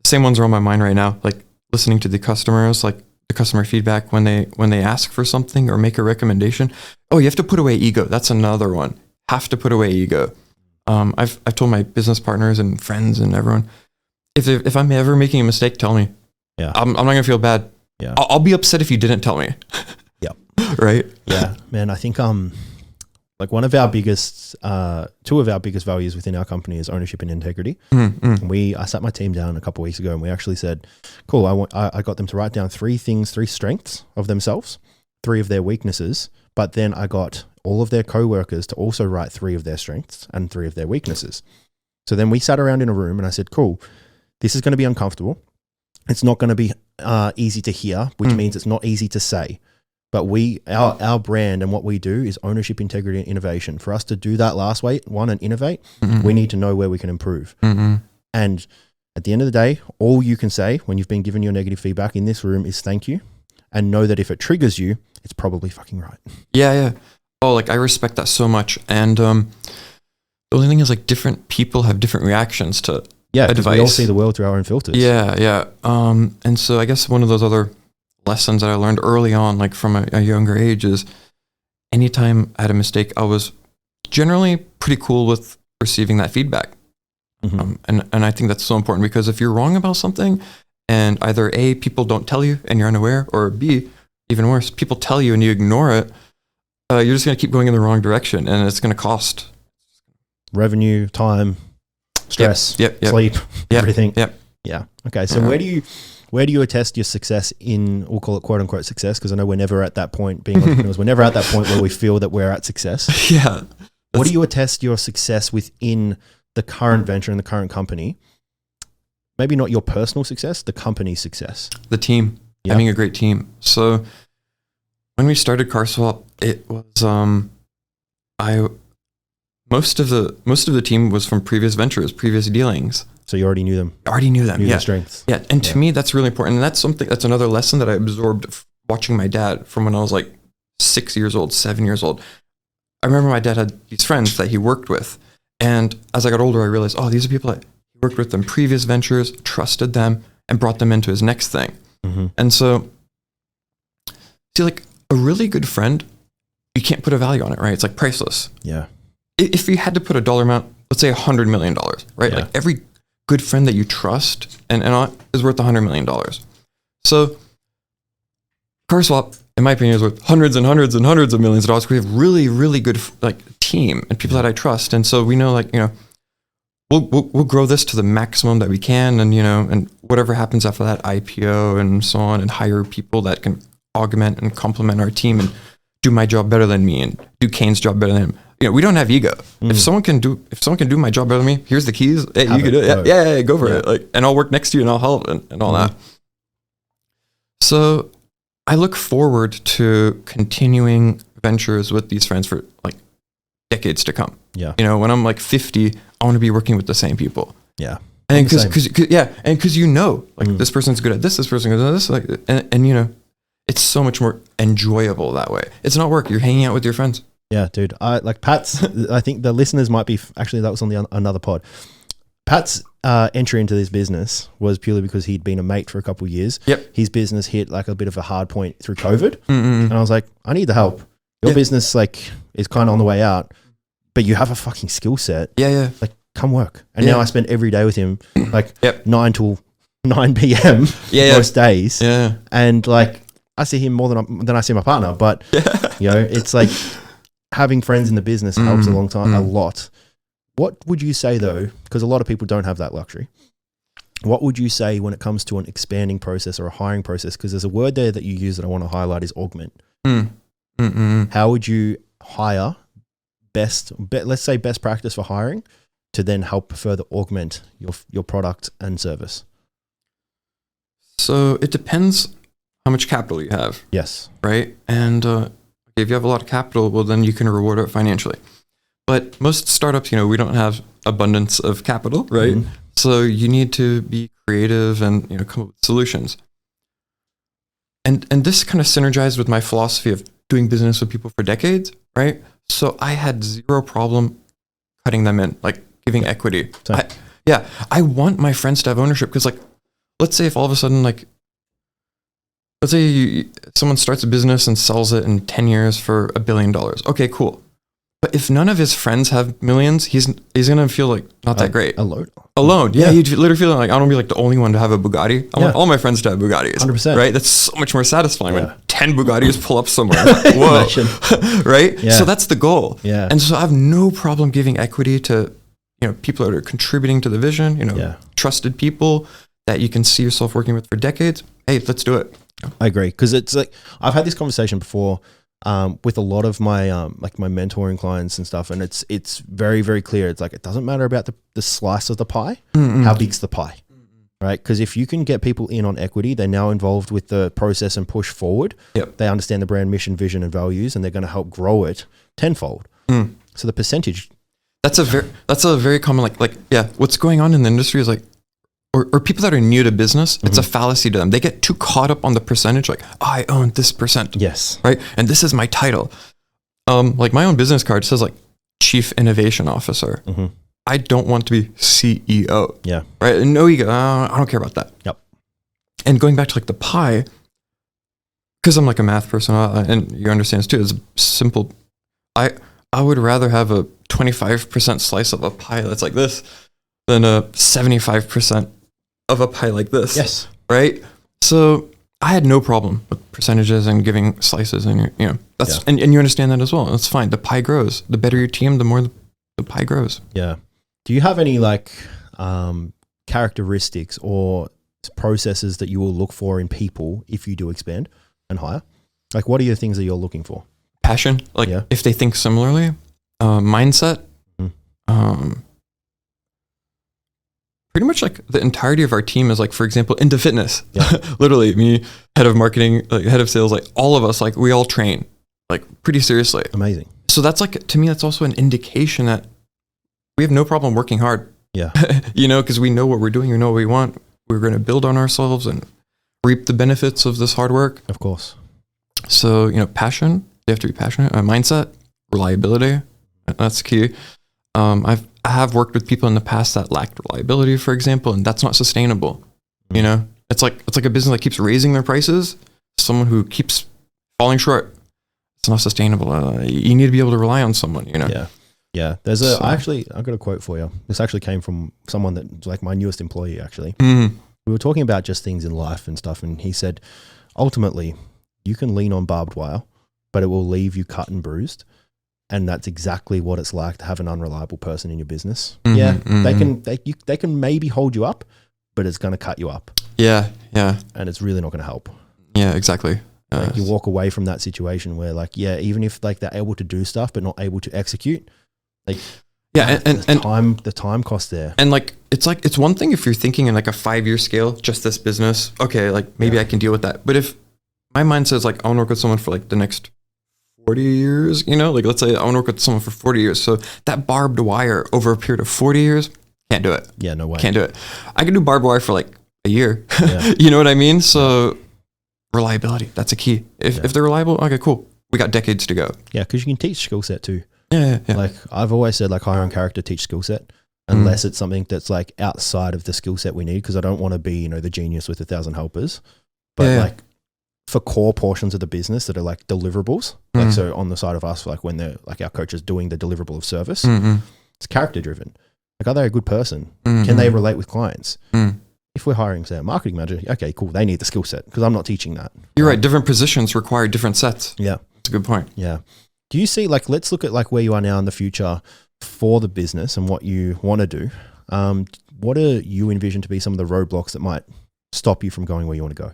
same ones are on my mind right now. Like listening to the customers, like the customer feedback when they ask for something or make a recommendation. Oh, you have to put away ego. That's another one. Have to put away ego. I've told my business partners and friends and everyone, if I'm ever making a mistake, tell me. Yeah. I'm not gonna feel bad. Yeah. I'll be upset if you didn't tell me. Yeah. Right. Yeah, man. I think like one of our biggest, two of our biggest values within our company is ownership and integrity. I sat my team down a couple of weeks ago and we actually said, cool, I got them to write down 3 strengths of themselves, 3 of their weaknesses, but then I got all of their co-workers to also write 3 of their strengths and 3 of their weaknesses. So then we sat around in a room and I said, cool, this is going to be uncomfortable. It's not going to be easy to hear, which means it's not easy to say. But our brand and what we do is ownership, integrity, and innovation. For us to do that last one and innovate, we need to know where we can improve. And at the end of the day, all you can say when you've been given your negative feedback in this room is thank you, and know that if it triggers you, it's probably fucking right. Yeah. Oh, like I respect that so much. And the only thing is like different people have different reactions to advice. We all see the world through our own filters. Yeah. And so I guess one of those other lessons that I learned early on, like from a younger age, is anytime I had a mistake, I was generally pretty cool with receiving that feedback. And I think that's so important, because if you're wrong about something and either A, people don't tell you and you're unaware, or B, even worse, people tell you and you ignore it, you're just going to keep going in the wrong direction, and it's going to cost revenue, time, stress, sleep, everything. Yeah. Okay. So where do you attest your success in, we'll call it quote unquote success, because I know we're never at that point, being entrepreneurs, we're never at that point where we feel that we're at success. Yeah. What do you attest your success within the current venture and the current company? Maybe not your personal success, the company's success. The team, having a great team. So when we started Carswap, it was, most of the team was from previous ventures, previous dealings. So you already knew them. Knew their strengths. Yeah. And to me, that's really important. And that's another lesson that I absorbed watching my dad from when I was like 6 years old, 7 years old. I remember my dad had these friends that he worked with. And as I got older, I realized, these are people that he worked with in previous ventures, trusted them, and brought them into his next thing. And so, see, like a really good friend, you can't put a value on it, right? It's like priceless. Yeah. If you had to put a dollar amount, let's say $100 million, right? Yeah. Like every good friend that you trust and is worth $100 million. So Carswap, in my opinion, is worth hundreds and hundreds and hundreds of millions of dollars. We have really, really good like team and people that I trust. And so we know, like, we'll grow this to the maximum that we can. And, and whatever happens after that, IPO and so on, and hire people that can augment and complement our team and do my job better than me and do Kane's job better than him. We don't have ego. If someone can do my job better than me, here's the keys. Hey, you can do it. Yeah, go for it. Like, and I'll work next to you and I'll help and all that. So I look forward to continuing ventures with these friends for like decades to come. Yeah. When I'm like 50, I want to be working with the same people. Yeah. And because like this person's good at this person's good at this, like, and it's so much more enjoyable that way. It's not work. You're hanging out with your friends. Yeah, dude. Pat's, I think the listeners might be, actually that was on another pod. Pat's entry into this business was purely because he'd been a mate for a couple of years. Yep. His business hit like a bit of a hard point through COVID. And I was like, I need the help. Your business like is kind of on the way out, but you have a fucking skill set. Yeah. Like, come work. And now I spend every day with him, like 9 till 9 p.m. most days. Yeah. And like, I see him more than I see my partner, but it's like, having friends in the business helps a lot. What would you say though? Because a lot of people don't have that luxury. What would you say when it comes to an expanding process or a hiring process? Because there's a word there that you use that I want to highlight is augment. How would you hire let's say best practice for hiring to then help further augment your product and service? So it depends how much capital you have. Yes. Right. And, if you have a lot of capital, well, then you can reward it financially. But most startups, we don't have abundance of capital, right? Mhm. So you need to be creative and come up with solutions. And this kind of synergized with my philosophy of doing business with people for decades, right? So I had zero problem cutting them in, like giving equity. Same. I want my friends to have ownership because, like, let's say if all of a sudden, like, let's say someone starts a business and sells it in 10 years for $1 billion. Okay, cool. But if none of his friends have millions, he's gonna feel like not that great. Alone. Yeah, you literally feel like I don't want to be like the only one to have a Bugatti. I want all my friends to have Bugattis. 100%. Right? That's so much more satisfying when 10 Bugattis pull up somewhere. Like, whoa. Right? Yeah. So that's the goal. Yeah. And so I have no problem giving equity to people that are contributing to the vision, trusted people that you can see yourself working with for decades. Hey, let's do it. I agree, because it's like I've had this conversation before with a lot of my like my mentoring clients and stuff, and it's very, very clear. It's like it doesn't matter about the slice of the pie. How big's the pie, right? Because if you can get people in on equity, they're now involved with the process and push forward. Yep. They understand the brand mission, vision, and values, and they're going to help grow it tenfold. So the percentage. That's a very common what's going on in the industry is like, or people that are new to business, it's a fallacy to them. They get too caught up on the percentage, like, I own this percent. Yes. Right? And this is my title. Like my own business card says like Chief Innovation Officer. I don't want to be CEO. Yeah. Right? And no ego. I don't care about that. Yep. And going back to like the pie, because I'm like a math person, and you understand this too, it's simple. I would rather have a 25% slice of a pie that's like this than a 75% of a pie like this. Yes. Right? So I had no problem with percentages and giving slices, and that's and you understand that as well. That's fine. The pie grows. The better your team, the more the pie grows. Yeah. Do you have any like characteristics or processes that you will look for in people if you do expand and hire? Like, what are your things that you're looking for? Passion, like if they think similarly, mindset, pretty much like the entirety of our team is like, for example, into fitness. Literally me, head of marketing, like head of sales, like all of us, like we all train like pretty seriously. Amazing. So that's like, to me, that's also an indication that we have no problem working hard. Yeah. Because we know what we're doing, we know what we want. We're going to build on ourselves and reap the benefits of this hard work. Of course. So, passion, you have to be passionate. Mindset, reliability, that's key. I have worked with people in the past that lacked reliability, for example, and that's not sustainable. It's like a business that keeps raising their prices. Someone who keeps falling short, it's not sustainable. You need to be able to rely on someone. Yeah. There's I've got a quote for you. This actually came from someone that's like my newest employee. Actually, we were talking about just things in life and stuff, and he said, ultimately, you can lean on barbed wire, but it will leave you cut and bruised. And that's exactly what it's like to have an unreliable person in your business. They can maybe hold you up, but it's going to cut you up. Yeah. And it's really not going to help. Yeah, exactly. Like you walk away from that situation where even if like they're able to do stuff, but not able to execute, and the time cost there. And it's one thing if you're thinking in like a 5-year scale, just this business, okay, like maybe I can deal with that. But if my mind says like, I want to work with someone for like the next 40 years, like let's say I want to work with someone for 40 years. So that barbed wire over a period of 40 years, can't do it. Yeah, no way. Can't do it. I can do barbed wire for like a year. You know what I mean? So reliability, that's a key. If they're reliable, okay, cool. We got decades to go. Yeah, because you can teach skill set too. Yeah. Like I've always said, like hire on character, teach skill set, unless it's something that's like outside of the skill set we need. Because I don't want to be, the genius with 1,000 helpers, but like for core portions of the business that are like deliverables. Like so on the side of us, like when they're like our coach is doing the deliverable of service, it's character driven. Like, are they a good person? Can they relate with clients? If we're hiring, say, a marketing manager, okay, cool. They need the skill set because I'm not teaching that. You're right. Different positions require different sets. Yeah. That's a good point. Yeah. Do you see, like, let's look at like where you are now in the future for the business and what you want to do. What do you envision to be some of the roadblocks that might stop you from going where you want to go?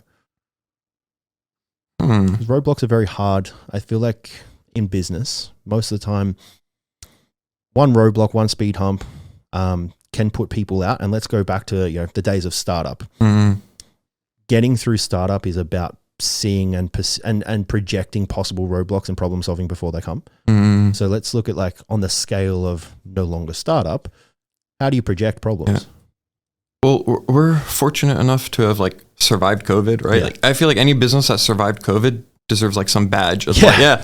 Roadblocks are very hard. I feel like in business, most of the time, one roadblock, one speed hump can put people out. And let's go back to the days of startup. Getting through startup is about seeing and projecting possible roadblocks and problem solving before they come. So let's look at like on the scale of no longer startup, how do you project problems? Well, we're fortunate enough to have like survived COVID, right? Like I feel like any business that survived COVID deserves like some badge. Of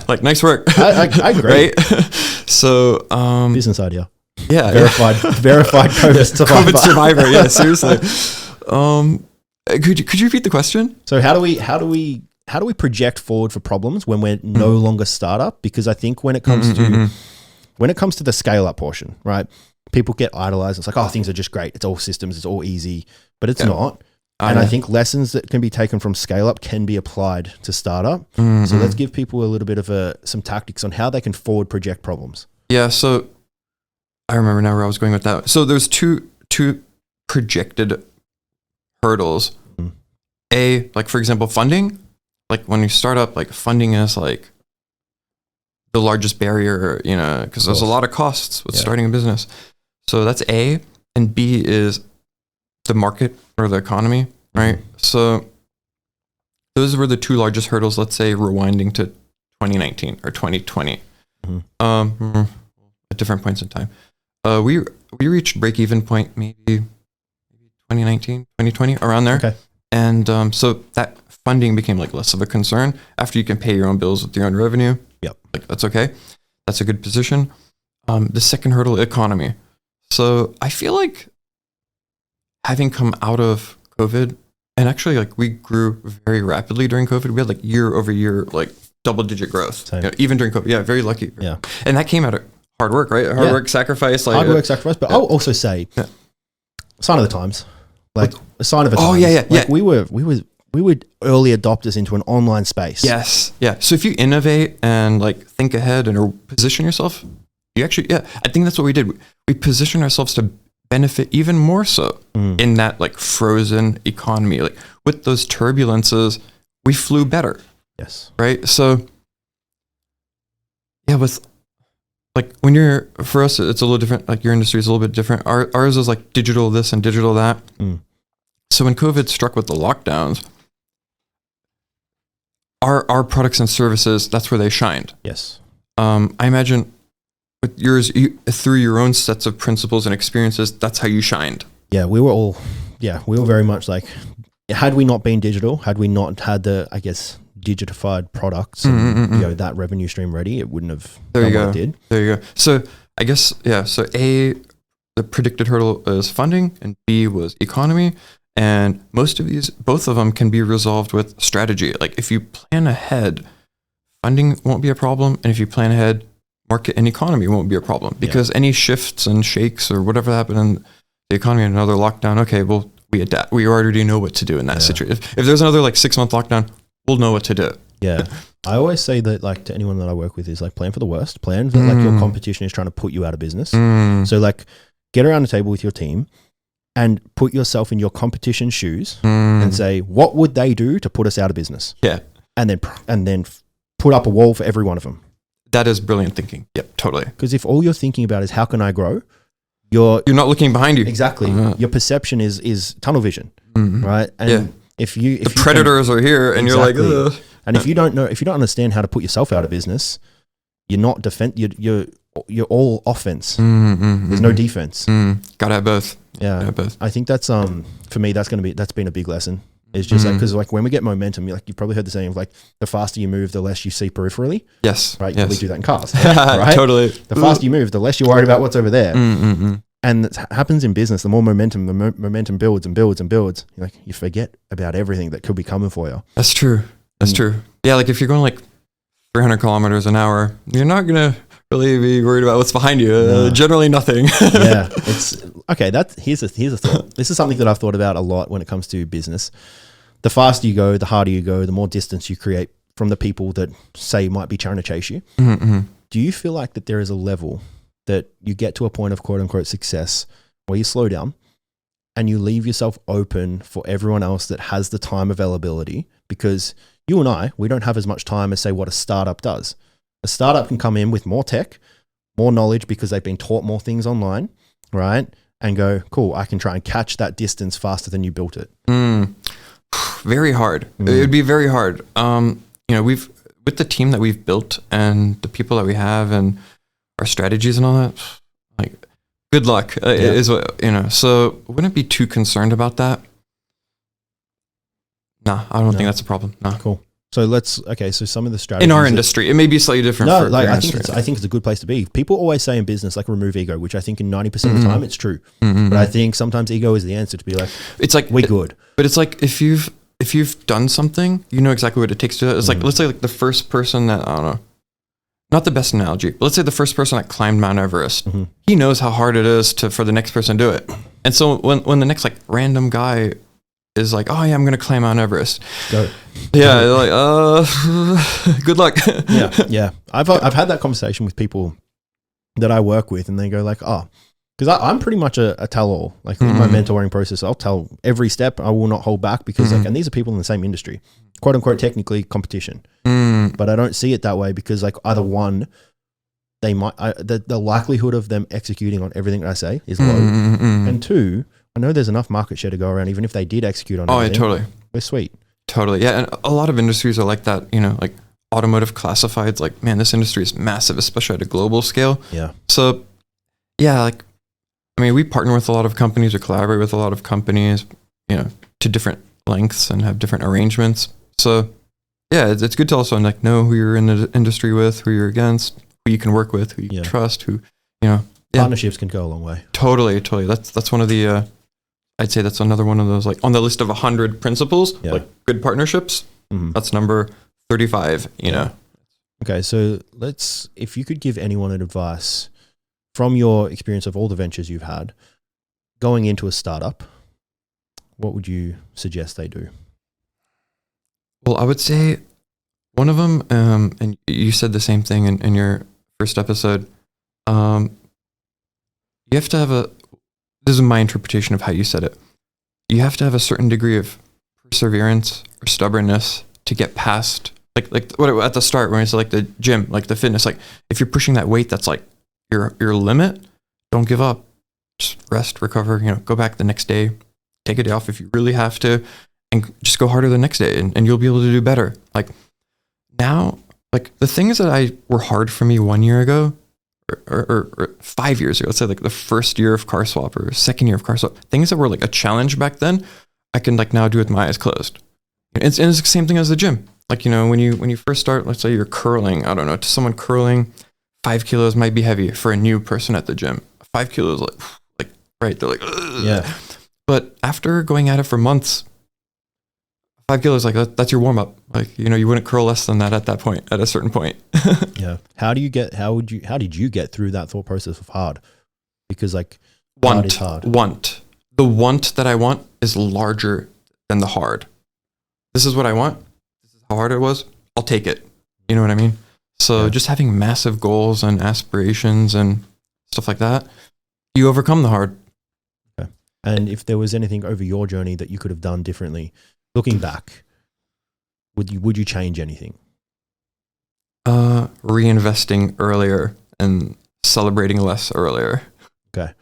like nice work. I agree. Right? So business idea. Yeah. Verified COVID survivor. COVID survivor. Yeah, seriously. Could you repeat the question? So how do we project forward for problems when we're no longer startup? Because I think when it comes to the scale up portion, right? People get idolized. It's like, oh, things are just great. It's all systems. It's all easy, but it's not. And I think lessons that can be taken from scale up can be applied to startup. So let's give people a little bit of some tactics on how they can forward project problems. Yeah. So I remember now where I was going with that. So there's two projected hurdles. Like for example, funding. Like when you start up, like funding is like the largest barrier, because there's a lot of costs with starting a business. So that's A, and B is the market or the economy, right? So those were the two largest hurdles, let's say rewinding to 2019 or 2020, at different points in time. We reached break-even point maybe 2019, 2020, around there. Okay. And so that funding became like less of a concern after you can pay your own bills with your own revenue. Yep. Like that's okay. That's a good position. The second hurdle, economy. So I feel like having come out of COVID, and actually like we grew very rapidly during COVID. We had like year over year, like double-digit growth, even during COVID. Yeah, very lucky. Yeah. And that came out of hard work, right? Hard work, sacrifice. Like, hard work, sacrifice. But I'll also say, sign of the times. Like a sign of a times. Oh, yeah. Like we were early adopters into an online space. Yes. Yeah. So if you innovate and like think ahead and position yourself, you actually, I think that's what we did. We positioned ourselves to benefit even more so in that like frozen economy. Like with those turbulences, we flew better. Yes. Right. So with like for us, it's a little different. Like your industry is a little bit different. Ours is like digital this and digital that. So when COVID struck with the lockdowns, our products and services, that's where they shined. Yes. I imagine with yours, through your own sets of principles and experiences, that's how you shined. Yeah, we were very much like, had we not been digital, had we not had the, I guess, digitified products and that revenue stream ready, it wouldn't have done what it did. There you go. So I guess, so A, the predicted hurdle is funding, and B was economy. And both of them can be resolved with strategy. Like if you plan ahead, funding won't be a problem. And if you plan ahead, market and economy won't be a problem, because any shifts and shakes or whatever happened in the economy and another lockdown, okay, well, we adapt. We already know what to do in that situation. If there's another like 6-month lockdown, we'll know what to do. Yeah. I always say that like to anyone that I work with is like plan for the worst, plan that like your competition is trying to put you out of business. So like get around the table with your team and put yourself in your competition's shoes and say, what would they do to put us out of business? Yeah. And then put up a wall for every one of them. That is brilliant thinking. Yep, totally. Because if all you're thinking about is how can I grow, you're not looking behind you. Exactly. Your perception is tunnel vision, right? And if the predators are here, and you're like, ugh. And if you don't understand how to put yourself out of business, you're not you're all offense. There's no defense. Gotta have both. Yeah, both. I think that's for me that's been a big lesson. It's just like, because like when we get momentum, you've probably heard the saying of like the faster you move, the less you see peripherally. Yes. Right. You probably do that in cars. Right? Totally. The faster you move, the less you're worried about what's over there. And it happens in business. The more momentum, momentum builds and builds and builds. You forget about everything that could be coming for you. That's true. That's true. Yeah. Like if you're going like 300 kilometers an hour, you're not going to really be worried about what's behind you. No. Generally nothing. Yeah. It's okay. Here's a thought. This is something that I've thought about a lot when it comes to business. The faster you go, the harder you go, the more distance you create from the people that say might be trying to chase you. Do you feel like that there is a level that you get to a point of quote unquote success where you slow down and you leave yourself open for everyone else that has the time availability? Because you and I, we don't have as much time as say what a startup does. A startup can come in with more tech, more knowledge because they've been taught more things online, right? And go, cool, I can try and catch that distance faster than you built it. very hard. It'd be very hard. We've with the team that we've built and the people that we have and our strategies and all that. Like, good luck is what So wouldn't be too concerned about that. Nah, I don't think that's a problem. Nah. Cool. So so some of the strategies in our industry, it may be slightly different. No, like I think it's a good place to be. People always say in business, like, remove ego, which I think in 90% of the time it's true. But I think sometimes ego is the answer to be like, it's like we're good. But it's like if you've done something, you know exactly what it takes to do it. It's like, let's say like the first person that, I don't know, not the best analogy, but let's say the first person that climbed Mount Everest, he knows how hard it is for the next person to do it. And so when the next like random guy is like, oh yeah, I'm going to climb Mount Everest. Go. Yeah. Like, good luck. Yeah. I've had that conversation with people that I work with, and they go like, oh, because I'm pretty much a tell-all. Like in my mentoring process, I'll tell every step. I will not hold back because and these are people in the same industry, quote unquote, technically competition. But I don't see it that way because like either one, they might, the likelihood of them executing on everything that I say is low. And two, I know there's enough market share to go around. Even if they did execute on everything, totally. We're sweet. Totally. Yeah. And a lot of industries are like that, like automotive classifieds, like, man, this industry is massive, especially at a global scale. Yeah. So yeah, like, I mean, we partner with a lot of companies or collaborate with a lot of companies, to different lengths and have different arrangements. So yeah, it's good to also like know who you're in the industry with, who you're against, who you can work with, who you can trust, who, Partnerships can go a long way. Totally. That's one of the, I'd say that's another one of those, like on the list of 100 principles, like good partnerships. That's number 35, Okay. So if you could give anyone an advice from your experience of all the ventures you've had going into a startup, what would you suggest they do? Well, I would say one of them, and you said the same thing in your first episode, you have to have this is my interpretation of how you said it. You have to have a certain degree of perseverance or stubbornness to get past, like what at the start when it's like the gym, like the fitness, like if you're pushing that weight, that's like your limit, don't give up, just rest, recover, go back the next day, take a day off if you really have to, and just go harder the next day and you'll be able to do better. Like now, like the things that were hard for me 1 year ago, or 5 years ago, let's say like the first year of Carswap or second year of Carswap, things that were like a challenge back then, I can like now do with my eyes closed. And it's the same thing as the gym. Like, when you first start, let's say you're curling, I don't know, to someone curling, 5 kilos might be heavy for a new person at the gym. 5 kilos, like right, they're like, ugh. Yeah. But after going at it for months, 5 kilos, like that's your warm up. Like, you wouldn't curl less than that at that point, at a certain point. Yeah. How did you get through that thought process of hard? Because like hard is hard. The want that I want is larger than the hard. This is what I want. This is how hard it was. I'll take it. You know what I mean? So just having massive goals and aspirations and stuff like that, you overcome the hard. Okay. And if there was anything over your journey that you could have done differently, looking back, would you change anything? Reinvesting earlier and celebrating less earlier. Okay.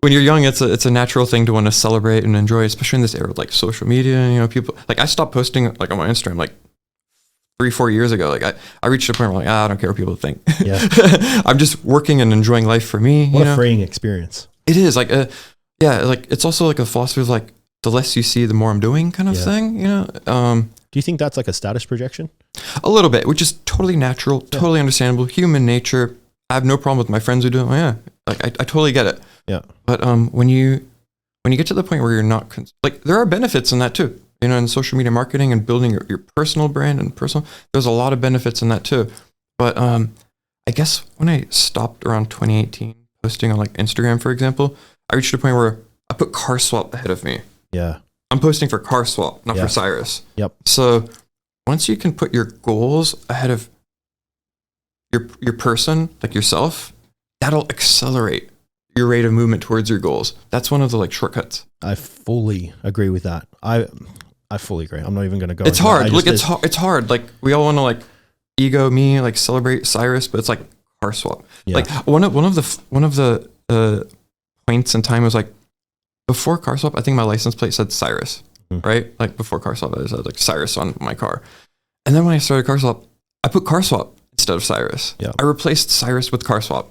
When you're young, it's a natural thing to want to celebrate and enjoy, especially in this era of like social media. People like I stopped posting like on my Instagram like 3-4 years ago. Like I reached a point where like I don't care what people think. Yeah. I'm just working and enjoying life for me. What a freeing experience. It is like like it's also like a philosophy of like the less you see, the more I'm doing kind of thing. Do you think that's like a status projection? A little bit, which is totally natural, totally understandable, human nature. I have no problem with my friends who do it. Oh, yeah, like I totally get it. Yeah. But when you get to the point where you're not like, there are benefits in that too. In social media marketing and building your personal brand and there's a lot of benefits in that too. But I guess when I stopped around 2018 posting on like Instagram, for example, I reached a point where I put Carswap ahead of me. Yeah. I'm posting for Carswap, not for Cyrus. Yep. So once you can put your goals ahead of your person, like yourself, that'll accelerate your rate of movement towards your goals. That's one of the like shortcuts. I fully agree with that. I fully agree. I'm not even going to go. It's hard. Look, it's hard. Like we all want to like ego me, like celebrate Cyrus, but it's like Carswap. Yeah. Like one of the points in time was like before Carswap, I think my license plate said Cyrus. right? Like before Carswap, I had like Cyrus on my car. And then when I started Carswap, I put Carswap instead of Cyrus. Yeah. I replaced Cyrus with Carswap.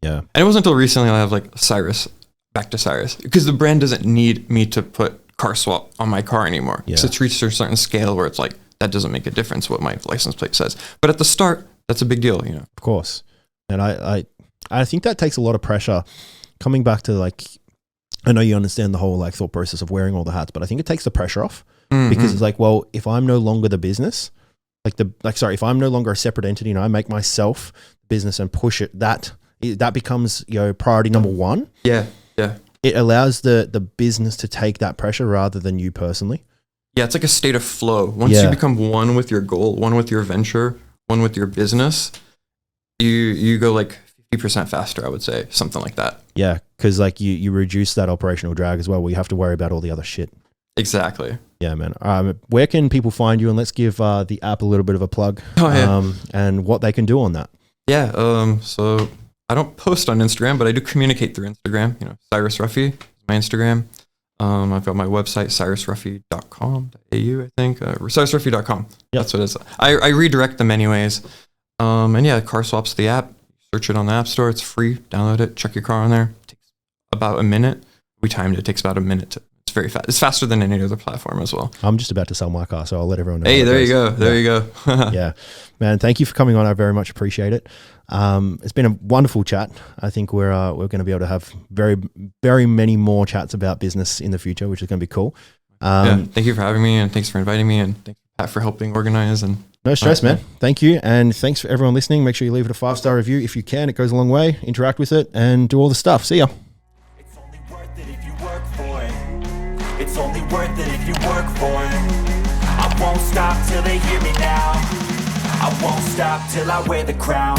Yeah. And it wasn't until recently I have like Cyrus back to Cyrus, because the brand doesn't need me to put Carswap on my car anymore. Because it's reached a certain scale where it's like, that doesn't make a difference what my license plate says. But at the start, that's a big deal, you know? Of course. And I think that takes a lot of pressure. Coming back to like, I know you understand the whole like thought process of wearing all the hats, but I think it takes the pressure off, because it's like, well, if I'm no longer the business, if I'm no longer a separate entity and I make myself business and push it, that becomes, you know, priority number one. Yeah. Yeah. It allows the business to take that pressure rather than you personally. Yeah, it's like a state of flow. Once you become one with your goal, one with your venture, one with your business, you go like 50% faster, I would say, something like that. Yeah, because like you reduce that operational drag as well, where you have to worry about all the other shit. Exactly. Yeah, man. Where can people find you? And let's give the app a little bit of a plug. And what they can do on that. Yeah. So I don't post on Instagram, but I do communicate through Instagram. You know, Cyrus Ruffy is my Instagram. I've got my website, cyrusruffy.com.au, I think. Cyrusruffy.com. Yep. That's what it is. I redirect them anyways. And yeah, Carswap's the app. Search it on the App Store. It's free. Download it. Check your car on there. It takes about a minute. We timed it. It takes about a minute. It's very fast. It's faster than any other platform as well. I'm just about to sell my car, so I'll let everyone know. Hey, there you go. There you go. Yeah, man. Thank you for coming on. I very much appreciate it. It's been a wonderful chat. I think we're going to be able to have very, very many more chats about business in the future, which is going to be cool. Thank you for having me, and thanks for inviting me, and thanks Pat for helping organize. And no stress, man. Thank you, and thanks for everyone listening. Make sure you leave it a 5-star review if you can. It goes a long way. Interact with it and do all the stuff. See ya. It's only worth it if you work for it. It's only worth it if you work for it. I won't stop till they hear me now. I won't stop till I wear the crown.